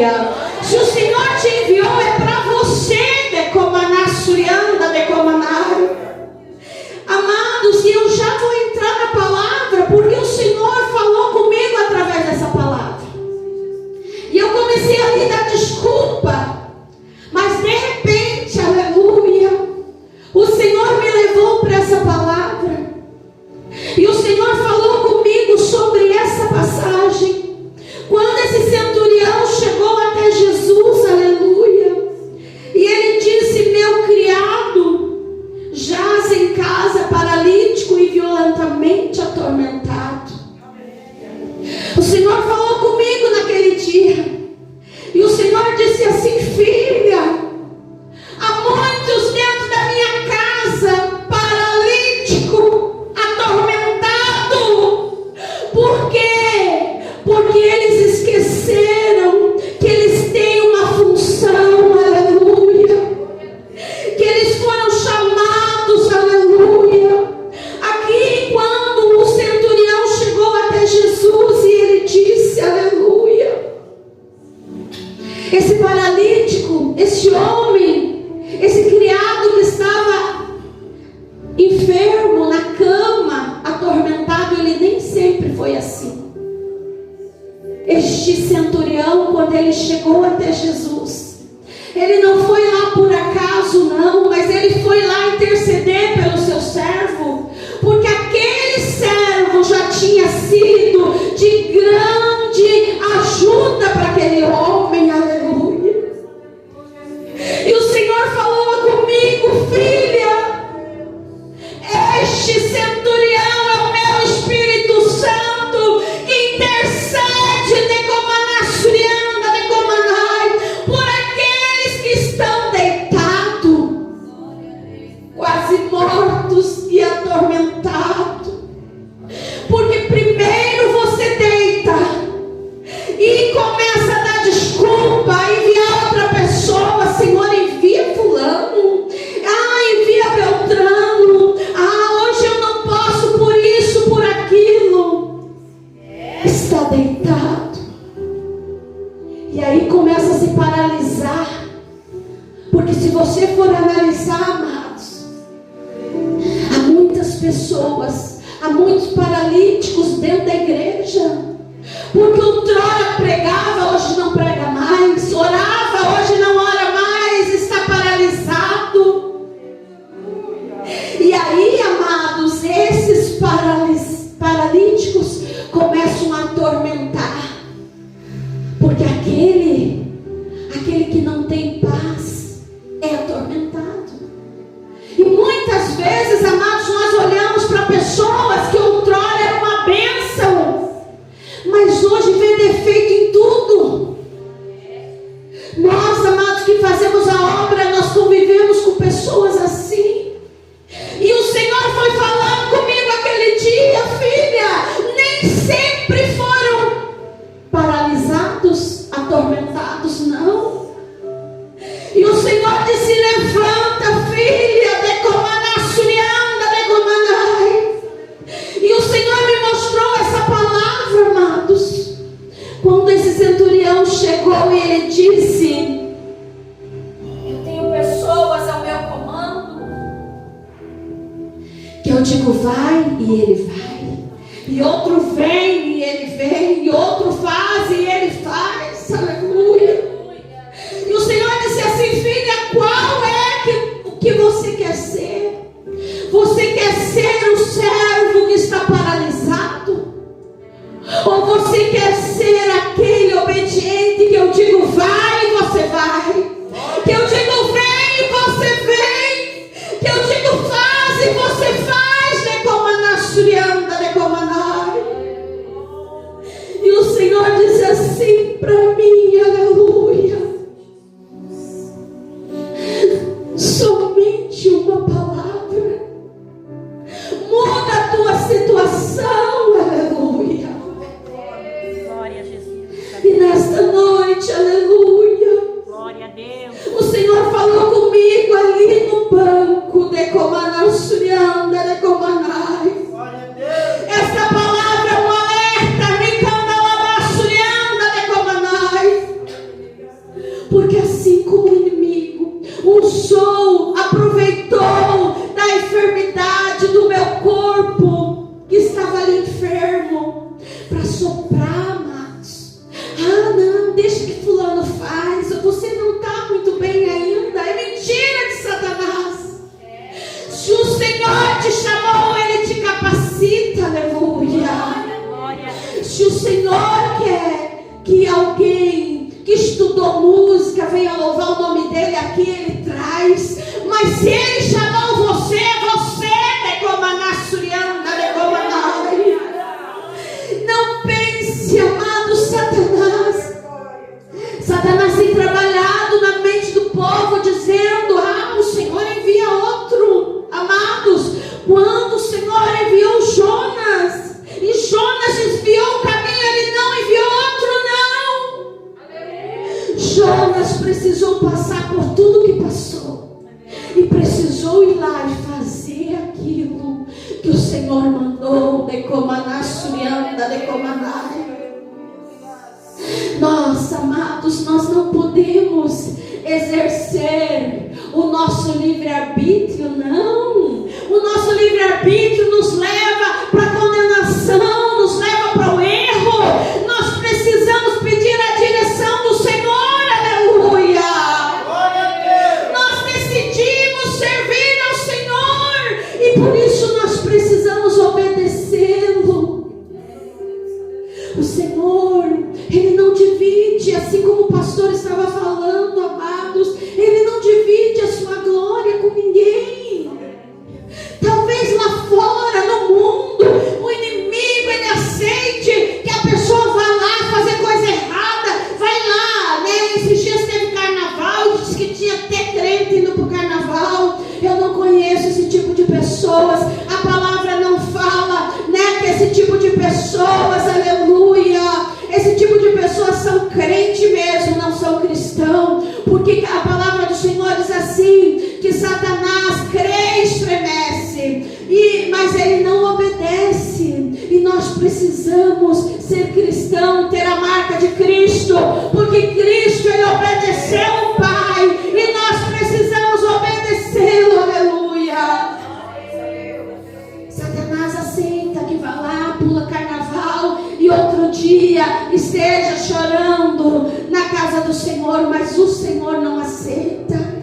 aleluia. Se o Senhor te enviou, é para você, decomanassurianda, decomanário. Amados, e eu já vou entrar na palavra, porque o Senhor falou comigo através dessa palavra. E eu comecei a lhe dar desculpa, mas de repente, aleluia, o Senhor me levou para essa palavra. E o Senhor falou comigo sobre essa passagem. Quando esse centurião chegou até Jesus, aleluia, e ele disse: meu criado jaz em casa paralítico e violentamente atormentado. O Senhor falou comigo naquele dia, e o Senhor disse assim: filha, há muitos dentro da minha casa paralítico, atormentado. Por quê? Porque eles esqueceram que eles têm uma função, aleluia, que eles foram chamados, aleluia. Aqui, quando o centurião chegou até Jesus e ele disse, aleluia, esse paralítico, esse homem, esse criado que estava enfermo na cama, atormentado, ele nem sempre foi assim. Este centurião, quando ele chegou até Jesus, ele não foi lá por acaso não, mas ele foi lá interceder pelo seu servo, porque aquele servo já tinha sido de grande ajuda para aquele homem, aleluia. E o Senhor falou comigo: filha, este centurião é o meu Espírito Santo que intercede por aqueles que estão deitados, quase mortos e atormentados. Porque primeiro você deita e começa a dar desculpa, enviar outra pessoa: Senhor, envia fulano, envia Beltrano, hoje eu não posso por isso, por aquilo. Está deitado. E aí começa a se paralisar. Porque se você for analisar, amados, há muitas pessoas, há muitos paralíticos dentro da igreja. Porque outrora pregava, hoje não prega mais. Orava, hoje não ora mais, está paralisado. E aí, amados, esses paralíticos começam a atormentar. Porque aquele que não tem paz é atormentado. E muitas vezes, amados, nós olhamos para pessoas que outrora eram uma bênção, mas hoje vê defeito em tudo. Nós, amados, que fazemos a obra, nós convivemos com pessoas assim. E o Senhor foi falando comigo aquele dia: filha, nem sempre foram paralisados, atormentados, não. E o Senhor disse: levanta, filha, decomanassurianda, decomanai. E o Senhor me mostrou essa palavra, amados, quando esse centurião chegou e ele disse: eu tenho pessoas ao meu comando, que eu digo vai e ele vai, e outro vem e ele vem, e outro faz e ele faz, aleluia. E o Senhor disse assim: filha, qual é o que você quer ser? Você quer ser o servo que está paralisado? Ou você quer ser aquele obediente que eu digo vai e você vai, que eu digo vem e você vem, que eu digo faz e você faz, decomanassurianda, decomanai. porque assim como o inimigo usou, aproveitou da enfermidade do meu corpo, que estava ali enfermo, para soprar, amados. Ah, não, deixa que fulano faz, você não está muito bem ainda. É mentira de Satanás. Se o Senhor te chamou, Ele te capacita, aleluia. Se o Senhor quer que alguém que estudou música venha louvar o nome dEle aqui, Ele traz. Mas se Ele chamou você, não pense, amado, Satanás tem trabalhado na mente do povo, dizendo: o Senhor envia outro. Amados, quando o Senhor enviou Jonas, e Jonas desviou o caminho, Ele não enviou outro, não. Jonas precisou passar por tudo que passou, e precisou ir lá e fazer aquilo que o Senhor mandou. Nós, amados, nós não podemos exercer o nosso livre-arbítrio, não. O nosso livre-arbítrio nos leva para a condenação, nos leva para o erro. Nós precisamos pedir a direção do Senhor, aleluia. Nós decidimos servir ao Senhor, e por isso nós precisamos obedecê-lo. O Senhor, Ele não divide, assim como o pastor estava falando, amados, Ele não divide a sua glória com ninguém. Talvez lá fora, no mundo, o inimigo, ele aceite que a pessoa vá lá fazer coisa errada, vai lá, né? Esses dias teve carnaval, diz que tinha até crente indo para o carnaval. Eu não conheço esse tipo de pessoas, a palavra não fala, né, que esse tipo de pessoas, aleluia, esse tipo de pessoas são crente mesmo, não são cristão, porque a palavra do Senhor diz assim, que Satanás crê e estremece, mas ele não obedece, e nós precisamos ser cristão, ter a marca de Cristo, porque Cristo, Ele obedeceu o Pai, e nós precisamos obedecê-lo, aleluia. Satanás aceita que vá lá, pula carnaval, e outro dia esteja chorando na casa do Senhor, mas o Senhor não aceita.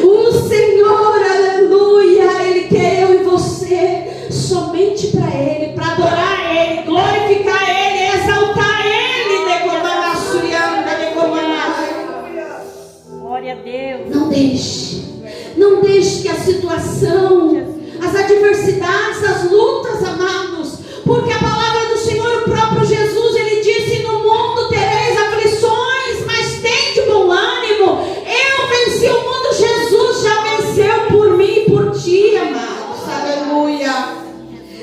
O Senhor, aleluia, Ele quer eu e você somente para Ele, para adorar Ele, glorificar Ele, exaltar Ele. Glória a Deus. Não deixe que a situação, as adversidades, as lutas, amados, porque a palavra do Senhor, o próprio Jesus, Ele disse: no mundo tereis aflições, mas tende bom ânimo, eu venci o mundo. Jesus já venceu por mim e por ti, amados, aleluia.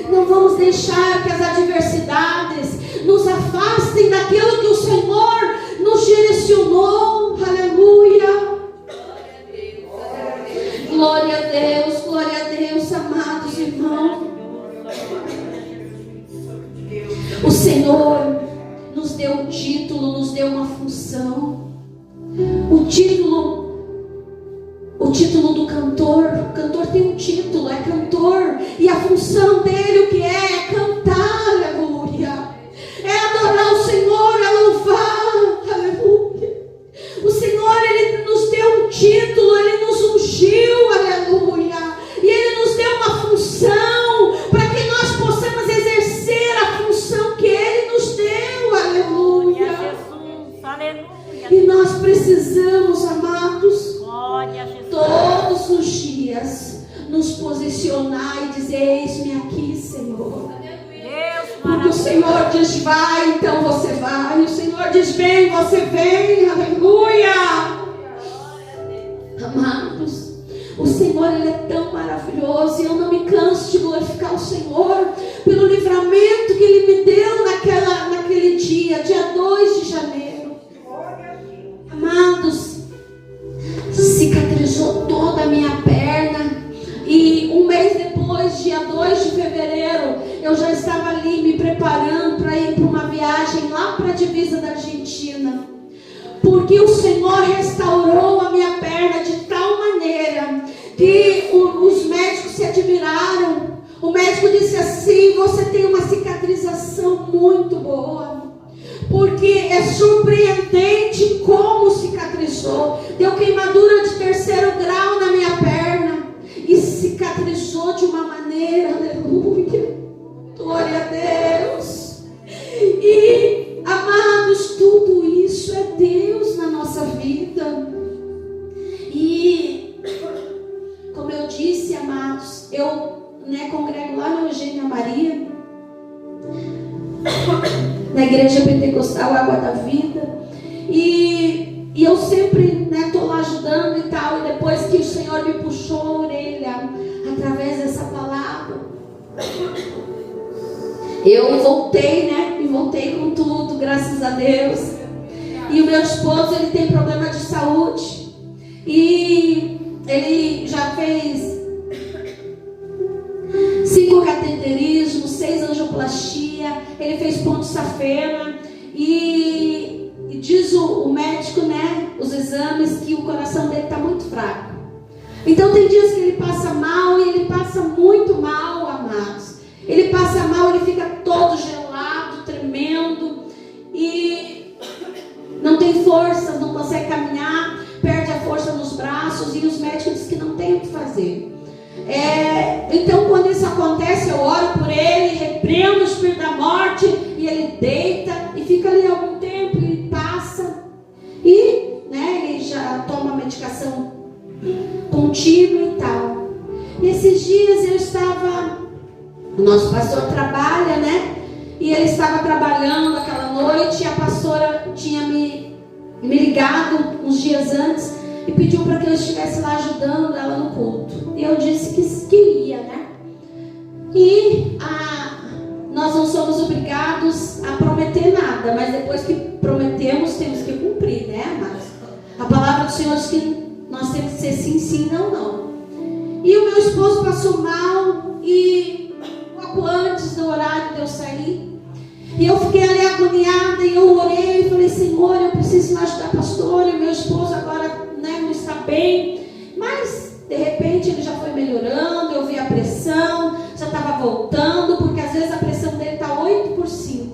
Não vamos deixar que as adversidades nos afastem daquilo que o Senhor nos direcionou, aleluia. Glória a Deus, amados irmãos. O Senhor nos deu um título, nos deu uma função. O título do cantor, o cantor tem um título, é cantor, e a função dele o que é? É cantar, aleluia, é adorar o Senhor, é louvar, aleluia. O Senhor, Ele nos deu um título, Ele nos ungiu, aleluia, e Ele nos deu uma função, para que nós possamos exercer a função que Ele nos deu, aleluia. Jesus, aleluia. E nós precisamos, amados, Jesus, todos os dias nos posicionar e dizer: eis-me aqui, Senhor. Porque o Senhor diz vai, então você vai. O Senhor diz vem, você vem, aleluia. Amados, o Senhor, Ele é tão maravilhoso, e eu não me canso de glorificar o Senhor pelo livramento que Ele me deu naquele dia 2 de janeiro. Amados, cicatrizou toda a minha perna, e um mês depois, dia 2 de fevereiro, eu já estava ali me preparando para ir para uma viagem lá para a divisa da Argentina. porque o Senhor restaurou a minha perna de tal maneira que os médicos se admiraram. O médico disse assim: você tem uma cicatrização muito boa, porque é surpreendente como cicatrizou. Deu queimadura de 3º grau na minha perna e cicatrizou de uma maneira, aleluia, glória a Deus. E amados, tudo isso é Deus na nossa vida. E como eu disse, amados, eu congrego lá na Eugênia Maria, na igreja pentecostal Água da Vida, e eu sempre estou lá ajudando e tal. E depois que o Senhor me puxou a orelha através dessa palavra, eu voltei, e voltei com tudo, graças a Deus. E o meu esposo, ele tem problema de saúde, e ele já fez 5 cateterismos, 6 angioplastia, ele fez ponto safena, e diz o médico, os exames, que o coração dele está muito fraco. Então tem dias que ele passa mal, e ele passa muito mal, amados. Ele passa mal, ele fica todo gelado, tremendo, e não tem força, não consegue caminhar, perde a força nos braços, e os médicos dizem que não tem o que fazer. Então quando isso acontece, eu oro por ele, repreendo o espírito da morte, e ele deita e fica ali algum tempo e passa, e ele já toma medicação contínua e tal. E esses dias eu estava, o nosso pastor trabalha, e ele estava trabalhando aquela noite, e a pastora tinha me ligado uns dias antes e pediu para que eu estivesse lá ajudando ela no culto. E eu disse que queria, E nós não somos obrigados a prometer nada, mas depois que prometemos, temos que cumprir, amados? A palavra do Senhor diz que nós temos que ser sim, sim, não, não. E o meu esposo passou mal, e pouco antes do horário de eu sair, e eu fiquei ali agoniada, e eu orei e falei: Senhor, eu preciso ajudar a pastora, e meu esposo agora não está bem. Mas de repente ele já foi melhorando, eu vi a pressão, já estava voltando, porque às vezes a pressão dele está 8/5.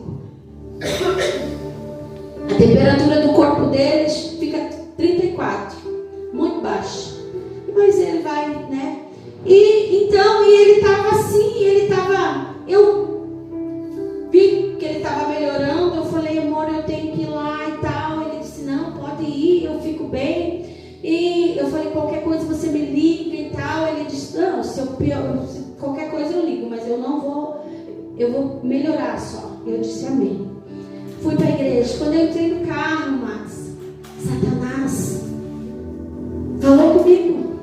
A temperatura do corpo dele fica 34, muito baixa. Mas ele vai, E então, ele estava assim, eu vi que ele estava melhorando, eu falei: amor, eu tenho que ir lá e tal. Ele disse: não, pode ir, eu fico bem. E eu falei: qualquer coisa você me liga e tal. Ele disse: não, se qualquer coisa eu ligo, mas eu não vou, eu vou melhorar só. Eu disse: amém. Fui para a igreja. Quando eu entrei no carro, Max, Satanás falou comigo,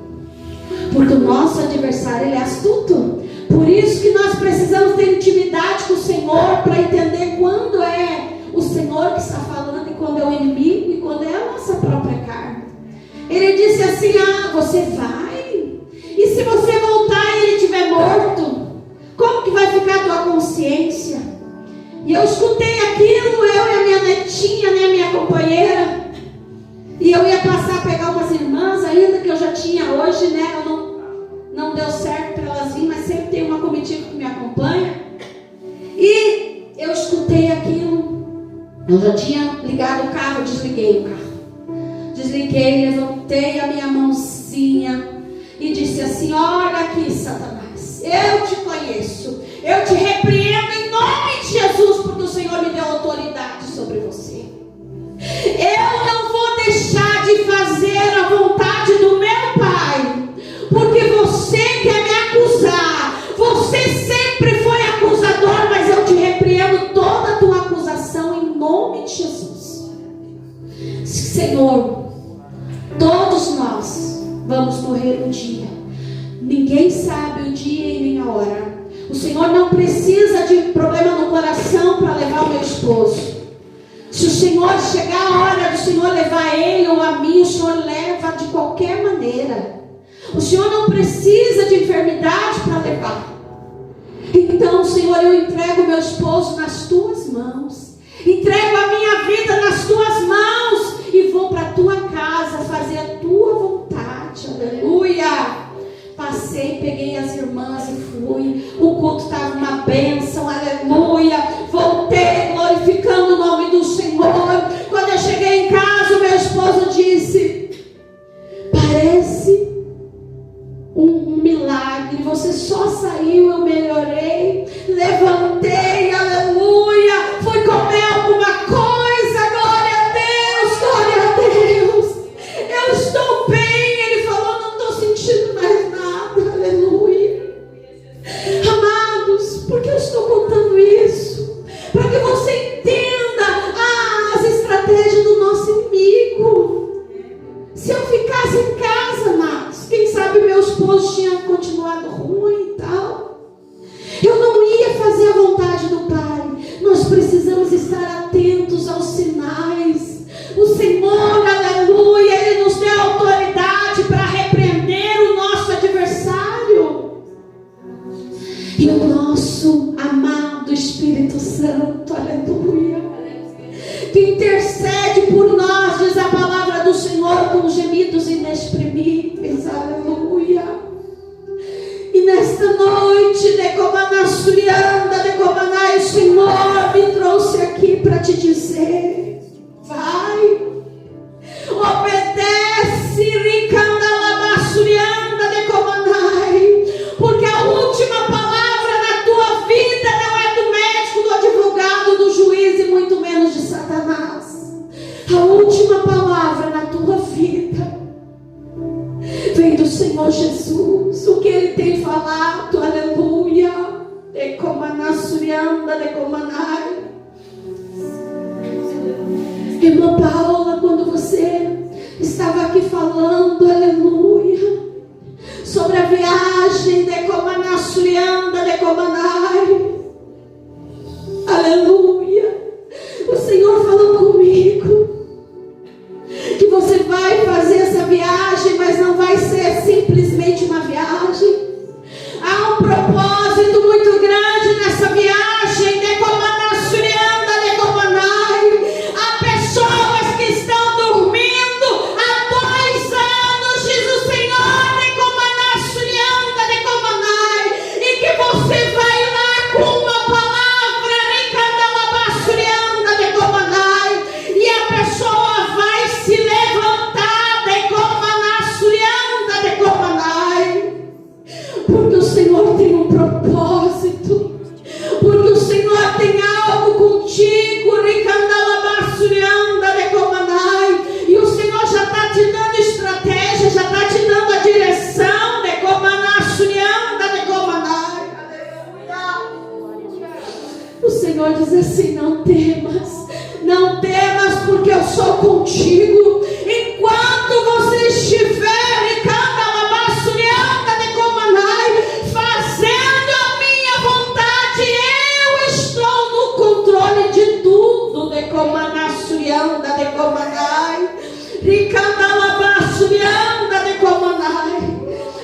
porque o nosso adversário, ele é astuto. Por isso que nós precisamos ter intimidade com o Senhor, para entender quando é o Senhor que está falando, e quando é o inimigo, e quando é a nossa própria carne. Ele disse assim: você vai? E se você voltar e ele estiver morto, como que vai ficar a tua consciência? E eu escutei aquilo, eu e a minha netinha, minha companheira, e eu ia passar a pegar umas irmãs ainda, que eu já tinha hoje, não deu certo para elas virem, mas sempre tem uma comitiva que me acompanha. E eu escutei aquilo, eu já tinha ligado o carro, desliguei o carro. Desliguei, levantei a minha mãozinha e disse assim: olha aqui, Satanás, eu te conheço, eu te repreendo em nome de Jesus, porque o Senhor me deu autoridade sobre você. Eu não vou deixar de fazer a vontade do meu Pai, porque você quer me acusar. Você sempre foi acusador, mas eu te repreendo toda a tua acusação em nome de Jesus. Senhor, todos nós vamos morrer um dia. Ninguém sabe o dia e nem a hora. O Senhor não precisa de problema no coração para levar o meu esposo. Se o Senhor chegar a hora do Senhor levar ele ou a mim, o Senhor leva de qualquer maneira. O Senhor não precisa de enfermidade para levar. Então, Senhor, eu entrego meu esposo nas tuas mãos. Entrego a minha vida nas tuas mãos. E vou para bênção, aleluia. Voltei glorificando o nome do Senhor. Quando eu cheguei em casa, o meu esposo disse: parece um milagre, você só saiu, eu melhorei, levantei, aleluia, fui comer alguma coisa, glória a Deus, glória a Deus, eu estou bem. Ele falou: não estou sentindo mais nada, aleluia. Amados, por que eu estou contando isso? Para que você entenda as estratégias do nosso inimigo. Se eu ficasse em casa, amados, quem sabe meu esposo tinha continuado ruim e tal. Eu não ia fazer a vontade do Pai. Nós precisamos estar atentos aos sinais. O Senhor, aleluia, Ele nos deu autoridade para repreender o nosso adversário. E o nosso amado Espírito Santo, aleluia, que intercede por nós, diz a palavra do Senhor, com gemidos inexprimíveis, aleluia. E nesta noite, o Senhor me trouxe aqui para te dizer: vai, obedece, porque a última palavra na tua vida não é do médico, do advogado, do juiz e muito menos de Satanás. A última palavra na tua vida vem do Senhor Jesus. O que Ele tem falado, aleluia. Irmã Paula, quando você estava aqui falando, aleluia, sobre a viagem de Comanasurianda, de Comanai, aleluia, o Senhor falou comigo que você vai fazer essa viagem, mas não vai ser simplesmente uma viagem. Há um propósito muito grande nessa viagem de Comanasurianda, de Comanai. Há pessoas que estão dormindo há 2 anos, diz o Senhor, de Comanasurianda, de Comanai, e que você vai lá com uma palavra, Ricandalabasurianda, de Comanai, e a pessoa vai se levantar, de Comanasurianda, de Comanai. Porque o Senhor tem um propósito, porque o Senhor tem algo contigo, Ricandalabasurianda, de Comanai, e o Senhor já está te dando estratégia, já está te dando a direção, de Comanasurianda, de Comanai. O Senhor diz assim: não temas, não temas, porque eu sou contigo. Enquanto você estiver em Candalabasurianda de Comanai, fazendo a minha vontade, eu estou no controle de tudo, de Comanasurianda de Comanai, Ricandalabasurianda de Comanai,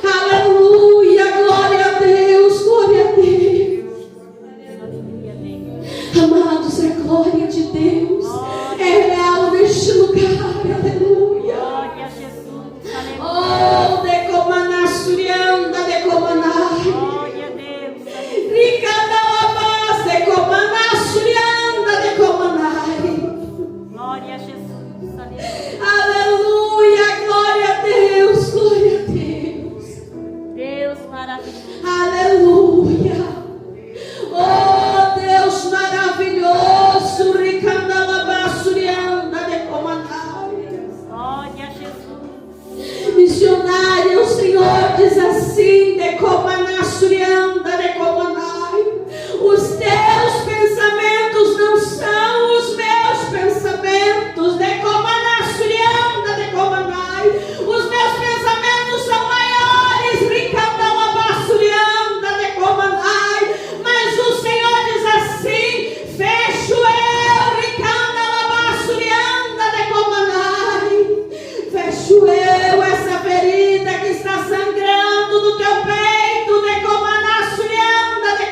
aleluia, glória a Deus, glória a Deus. Amados, é glória de Deus, é real neste lugar, aleluia. Oh, de Comanasurianda, de Comanai, Ricandalabas, de Comanasurianda, de Comanai. Glória a Jesus. Aleluia, glória a Deus, glória a Deus. Deus maravilhoso. Aleluia. Oh, Deus maravilhoso, Ricandalabasurianda, de Comanai. Glória a Jesus. Missionária, o Senhor diz assim, de Comanasurianda, de Comanai: os teus pensamentos não são os meus pensamentos, de Comanasurianda, de Comanai. Os meus pensamentos são maiores, Ricandalabasurianda, de Comanai. Mas o Senhor diz assim: fecho eu, Ricandalabasurianda, de Comanai. Fecho eu essa ferida que está sangrando no teu peito, de Comanasurianda, de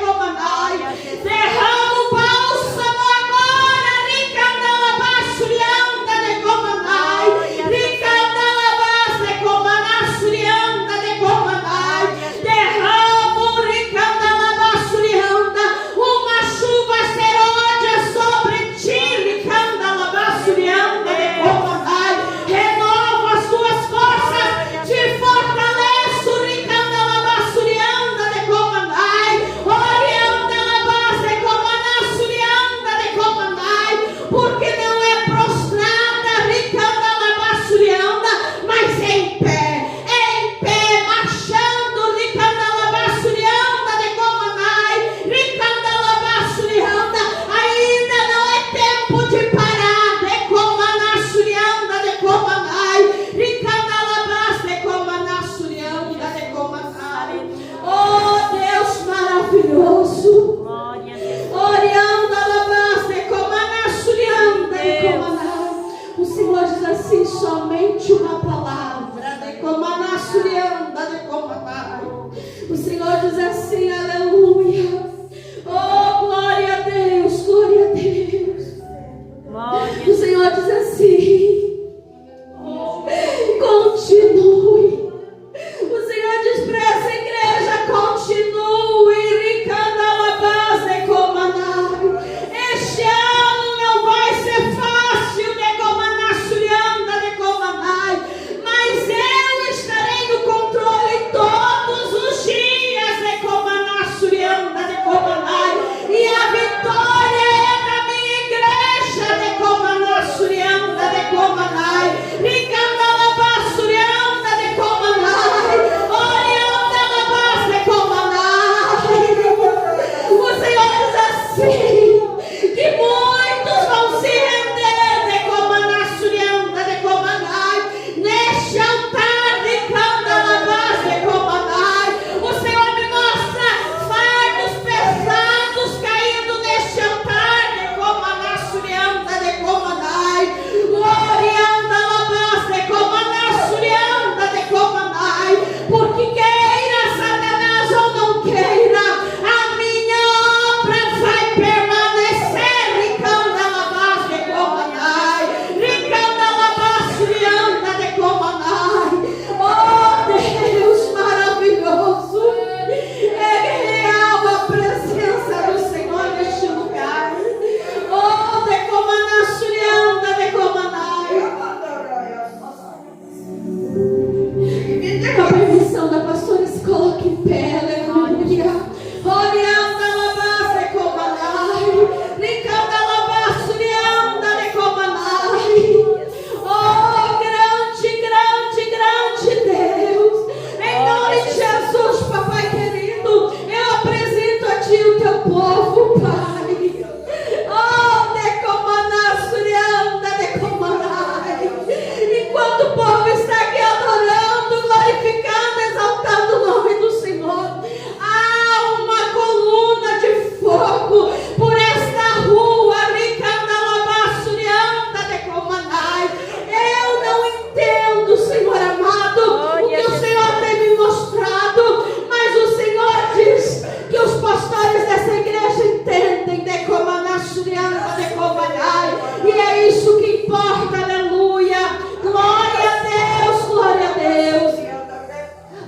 continue. O Senhor diz para essa igreja: continue. Ricandalabase comanai. Este ano não vai ser fácil, de comanachurianda, de comanai, mas eu estarei no controle todos os dias, de comanachurianda, de comanai, e a vitória é da minha igreja, de comanachurianda, de comanai. Ricandalabasurianda, de comanai. Oriandalabase, de comanai. O Senhor diz assim: que muitos vão se render, de comanachurianda, de comanai, neste altar de Candalabase, de comanai. O Senhor me mostra fardos pesados caindo neste altar de comanachurianda, de comanai. Oriandalabase, de comanachurianda, de comanai. Porque queira Satanás ou não queira, a minha obra vai permanecer. Ricandalabase, de comanai. Ricandalabasurianda, de comanai. Oh Deus maravilhoso, é real a presença do Senhor neste lugar. Oh, de comanachurianda, de comanai. Com a permissão da pastora, se coloque em pé, aleluia. Oriandalabase, de comanai. Ricandalabasurianda, de comanai. Oh, grande, grande, grande Deus, em nome de Jesus, papai querido, eu apresento a ti o teu povo, Pai. Oh, de comanachurianda, de comanai. Enquanto o povo está aqui adorando, glorificando, exaltando o nome do Senhor, há uma coluna de fogo por esta rua. Ricandalabasurianda, de comanai. Eu não entendo, Senhor amado, o que o Senhor tem me mostrado, mas o Senhor diz que os pastores dessa igreja entendem, de comanachurianda, de comanai, e é isso que importa, aleluia. Glória a Deus, glória a Deus.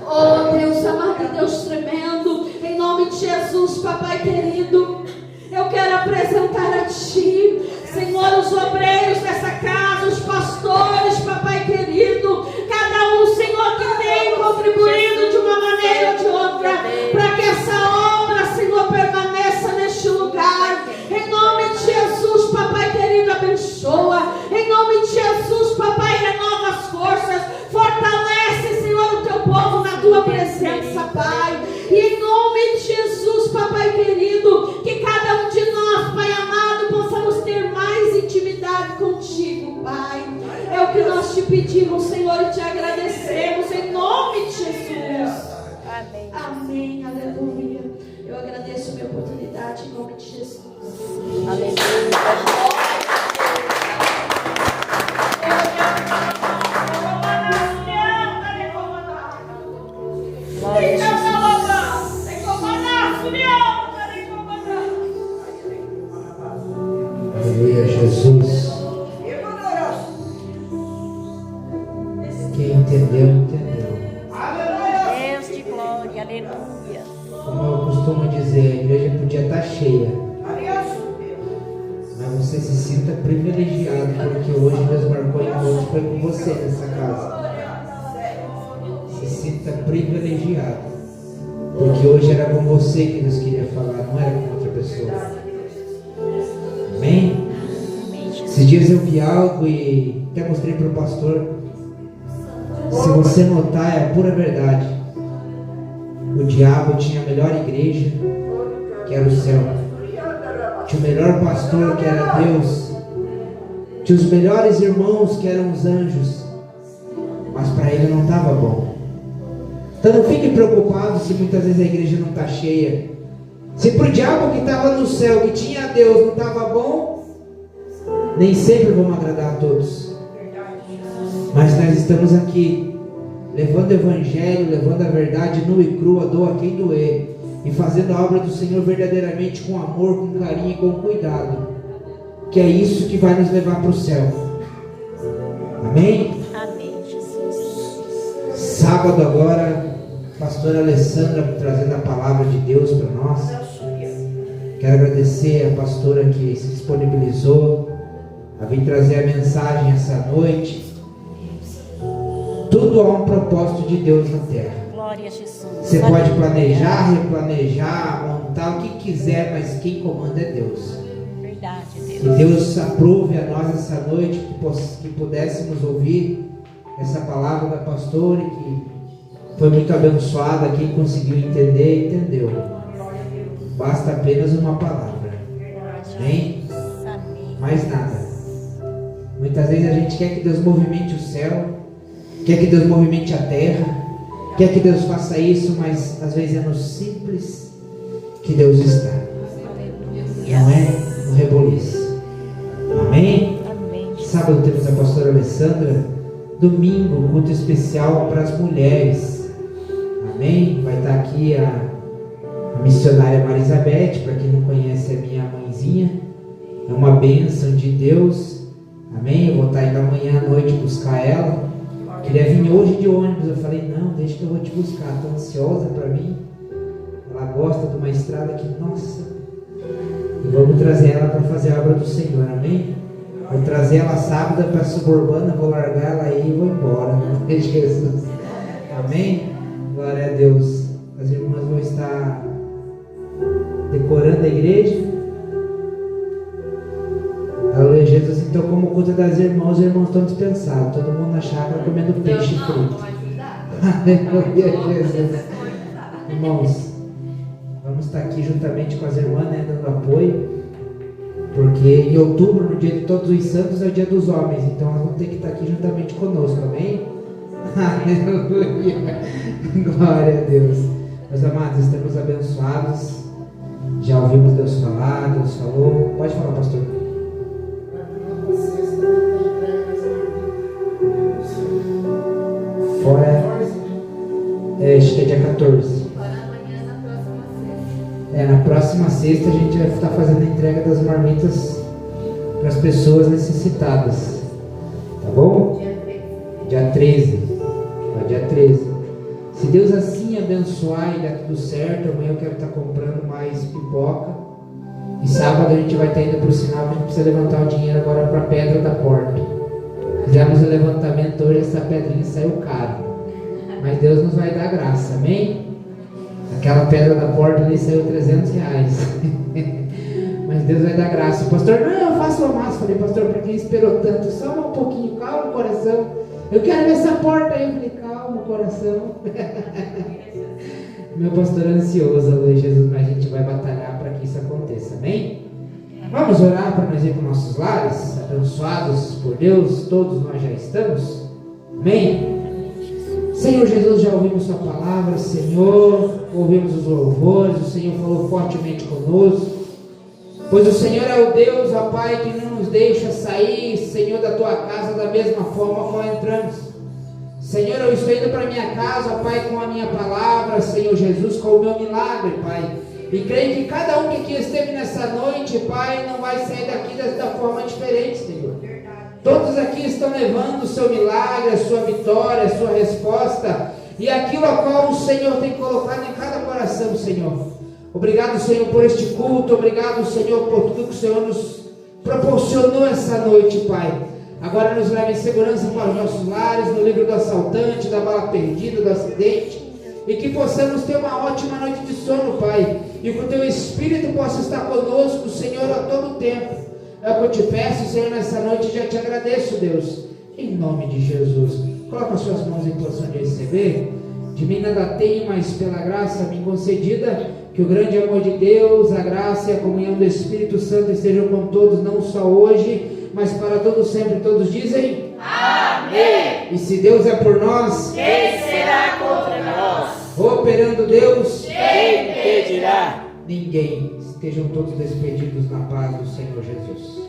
Oh Deus amado e Deus tremendo, em nome de Jesus, papai querido, eu quero apresentar a ti, Senhor, os obreiros dessa casa, os pastores, papai querido, cada um, Senhor, que tem contribuído de uma maneira ou de outra para que essa obra, Senhor, permaneça neste lugar. Em nome de Jesus, papai querido, abençoa. Em nome de Jesus, papai, renova as forças, fortalece, Senhor, o teu povo na tua presença, Pai. E em nome de Jesus, papai querido, que cada um de nós, Pai amado, possamos ter mais intimidade contigo, Pai. É o que nós te pedimos, Senhor, e te agradecemos em nome de Jesus. Amém. Amém, aleluia. Eu agradeço a minha oportunidade em nome de Jesus. Aleluia. Aleluia, Jesus. Quem entendeu, entendeu. Deus de glória, aleluia. Como eu costumo dizer, a igreja podia estar cheia, mas você se sinta privilegiado, porque hoje Deus marcou encontro foi com você nessa casa. Se sinta privilegiado, porque hoje era com você que Deus queria falar, não era com outra pessoa. Amém? Esses dias eu vi algo e até mostrei para o pastor. Se você notar, é a pura verdade. O diabo tinha a melhor igreja, que era o céu. Tinha o melhor pastor, que era Deus. Tinha os melhores irmãos, que eram os anjos. Mas para ele não estava bom. Então não fique preocupado se muitas vezes a igreja não está cheia. Se para o diabo que estava no céu, que tinha Deus, não estava bom, nem sempre vamos agradar a todos. Mas nós estamos aqui, levando o evangelho, levando a verdade nua e crua, doa quem doer, e fazendo a obra do Senhor verdadeiramente com amor, com carinho e com cuidado, que é isso que vai nos levar para o céu. Amém? Amém, Jesus. sábado agora, a pastora Alessandra trazendo a palavra de Deus para nós. Quero agradecer a pastora que se disponibilizou a vir trazer a mensagem essa noite. Tudo há um propósito de Deus na terra. Glória a Jesus. Você pode planejar, replanejar, montar o que quiser, mas quem comanda é Deus. Verdade, Deus. Que Deus aprove a nós essa noite, que pudéssemos ouvir essa palavra da pastora e que foi muito abençoada. Quem conseguiu entender, entendeu. Basta apenas uma palavra. Amém? Mais nada. Muitas vezes a gente quer que Deus movimente o céu, quer que Deus movimente a terra, quer que Deus faça isso, mas às vezes é no simples que Deus está. Não é no reboliço. Amém? Sábado temos a pastora Alessandra. Domingo, culto especial para as mulheres. Amém? Vai estar aqui a missionária Marisabete. Para quem não conhece, é minha mãezinha. É uma bênção de Deus. Amém? Eu vou estar indo amanhã à noite buscar ela. Queria vir hoje de ônibus. Eu falei, não, deixa que eu vou te buscar. Estou ansiosa para mim. Ela gosta de uma estrada que, nossa. E vamos trazer ela para fazer a obra do Senhor. Amém? Vou trazer ela sábado para a suburbana. Vou largar ela aí e vou embora. Em Jesus. Amém? Glória a Deus. As irmãs vão estar decorando a igreja. Aleluia, Jesus. Então, como culto das irmãs, os irmãos estão dispensados. Todo mundo na chácara comendo peixe frito. Aleluia, Jesus. Irmãos, vamos estar aqui juntamente com as irmãs, né, dando apoio. Porque em outubro, no dia de Todos os Santos, é o dia dos homens. Então, elas vão ter que estar aqui juntamente conosco. Amém? Aleluia. Glória a Deus. Meus amados, estamos abençoados. Já ouvimos Deus falar, Deus falou. Pode falar, pastor. Fora, acho que é dia 14. Na próxima sexta a gente vai estar fazendo a entrega das marmitas para as pessoas necessitadas. Tá bom? Dia 13. Dia 13. Se Deus assim abençoar e der tudo certo, amanhã eu quero estar comprando mais pipoca. E sábado a gente vai estar indo para o sinal, a gente precisa levantar o dinheiro agora para a pedra da porta. Fizemos o levantamento hoje, essa pedrinha saiu caro. Mas Deus nos vai dar graça, amém? Aquela pedra da porta ali saiu R$300. Mas Deus vai dar graça. O pastor, não, eu faço a massa. Falei, pastor, para quem esperou tanto? Só um pouquinho, calma o coração. Eu quero ver essa porta aí. Eu falei, calma o coração. Meu pastor é ansioso, Luiz Jesus, mas a gente vai batalhar para que isso aconteça, amém? Vamos orar para nós ir para nossos lares, abençoados por Deus, todos nós já estamos, amém? Senhor Jesus, já ouvimos sua palavra, Senhor, ouvimos os louvores, o Senhor falou fortemente conosco, pois o Senhor é o Deus, ó Pai, que não nos deixa sair, Senhor, da tua casa da mesma forma como entramos. Senhor, eu estou indo para minha casa, ó Pai, com a minha palavra, Senhor Jesus, com o meu milagre, Pai. E creio que cada um que aqui esteve nessa noite, Pai, não vai sair daqui desta forma diferente, Senhor. Todos aqui estão levando o seu milagre, a sua vitória, a sua resposta e aquilo a qual o Senhor tem colocado em cada coração, Senhor. Obrigado, Senhor, por este culto. Obrigado, Senhor, por tudo que o Senhor nos proporcionou essa noite, Pai. Agora nos leve em segurança para os nossos lares, no livro do assaltante, da bala perdida, do acidente. E que possamos ter uma ótima noite de sono, Pai. E que o Teu Espírito possa estar conosco, Senhor, a todo tempo. É o que eu te peço, Senhor, nessa noite. Já te agradeço, Deus. Em nome de Jesus. Coloca as suas mãos em posição de receber. De mim nada tenho, mas pela graça me concedida, que o grande amor de Deus, a graça e a comunhão do Espírito Santo estejam com todos, não só hoje, mas para todos sempre. Todos dizem amém. E se Deus é por nós, Quem será contra nós? Operando Deus, Quem impedirá? Ninguém. Estejam todos despedidos na paz do Senhor Jesus.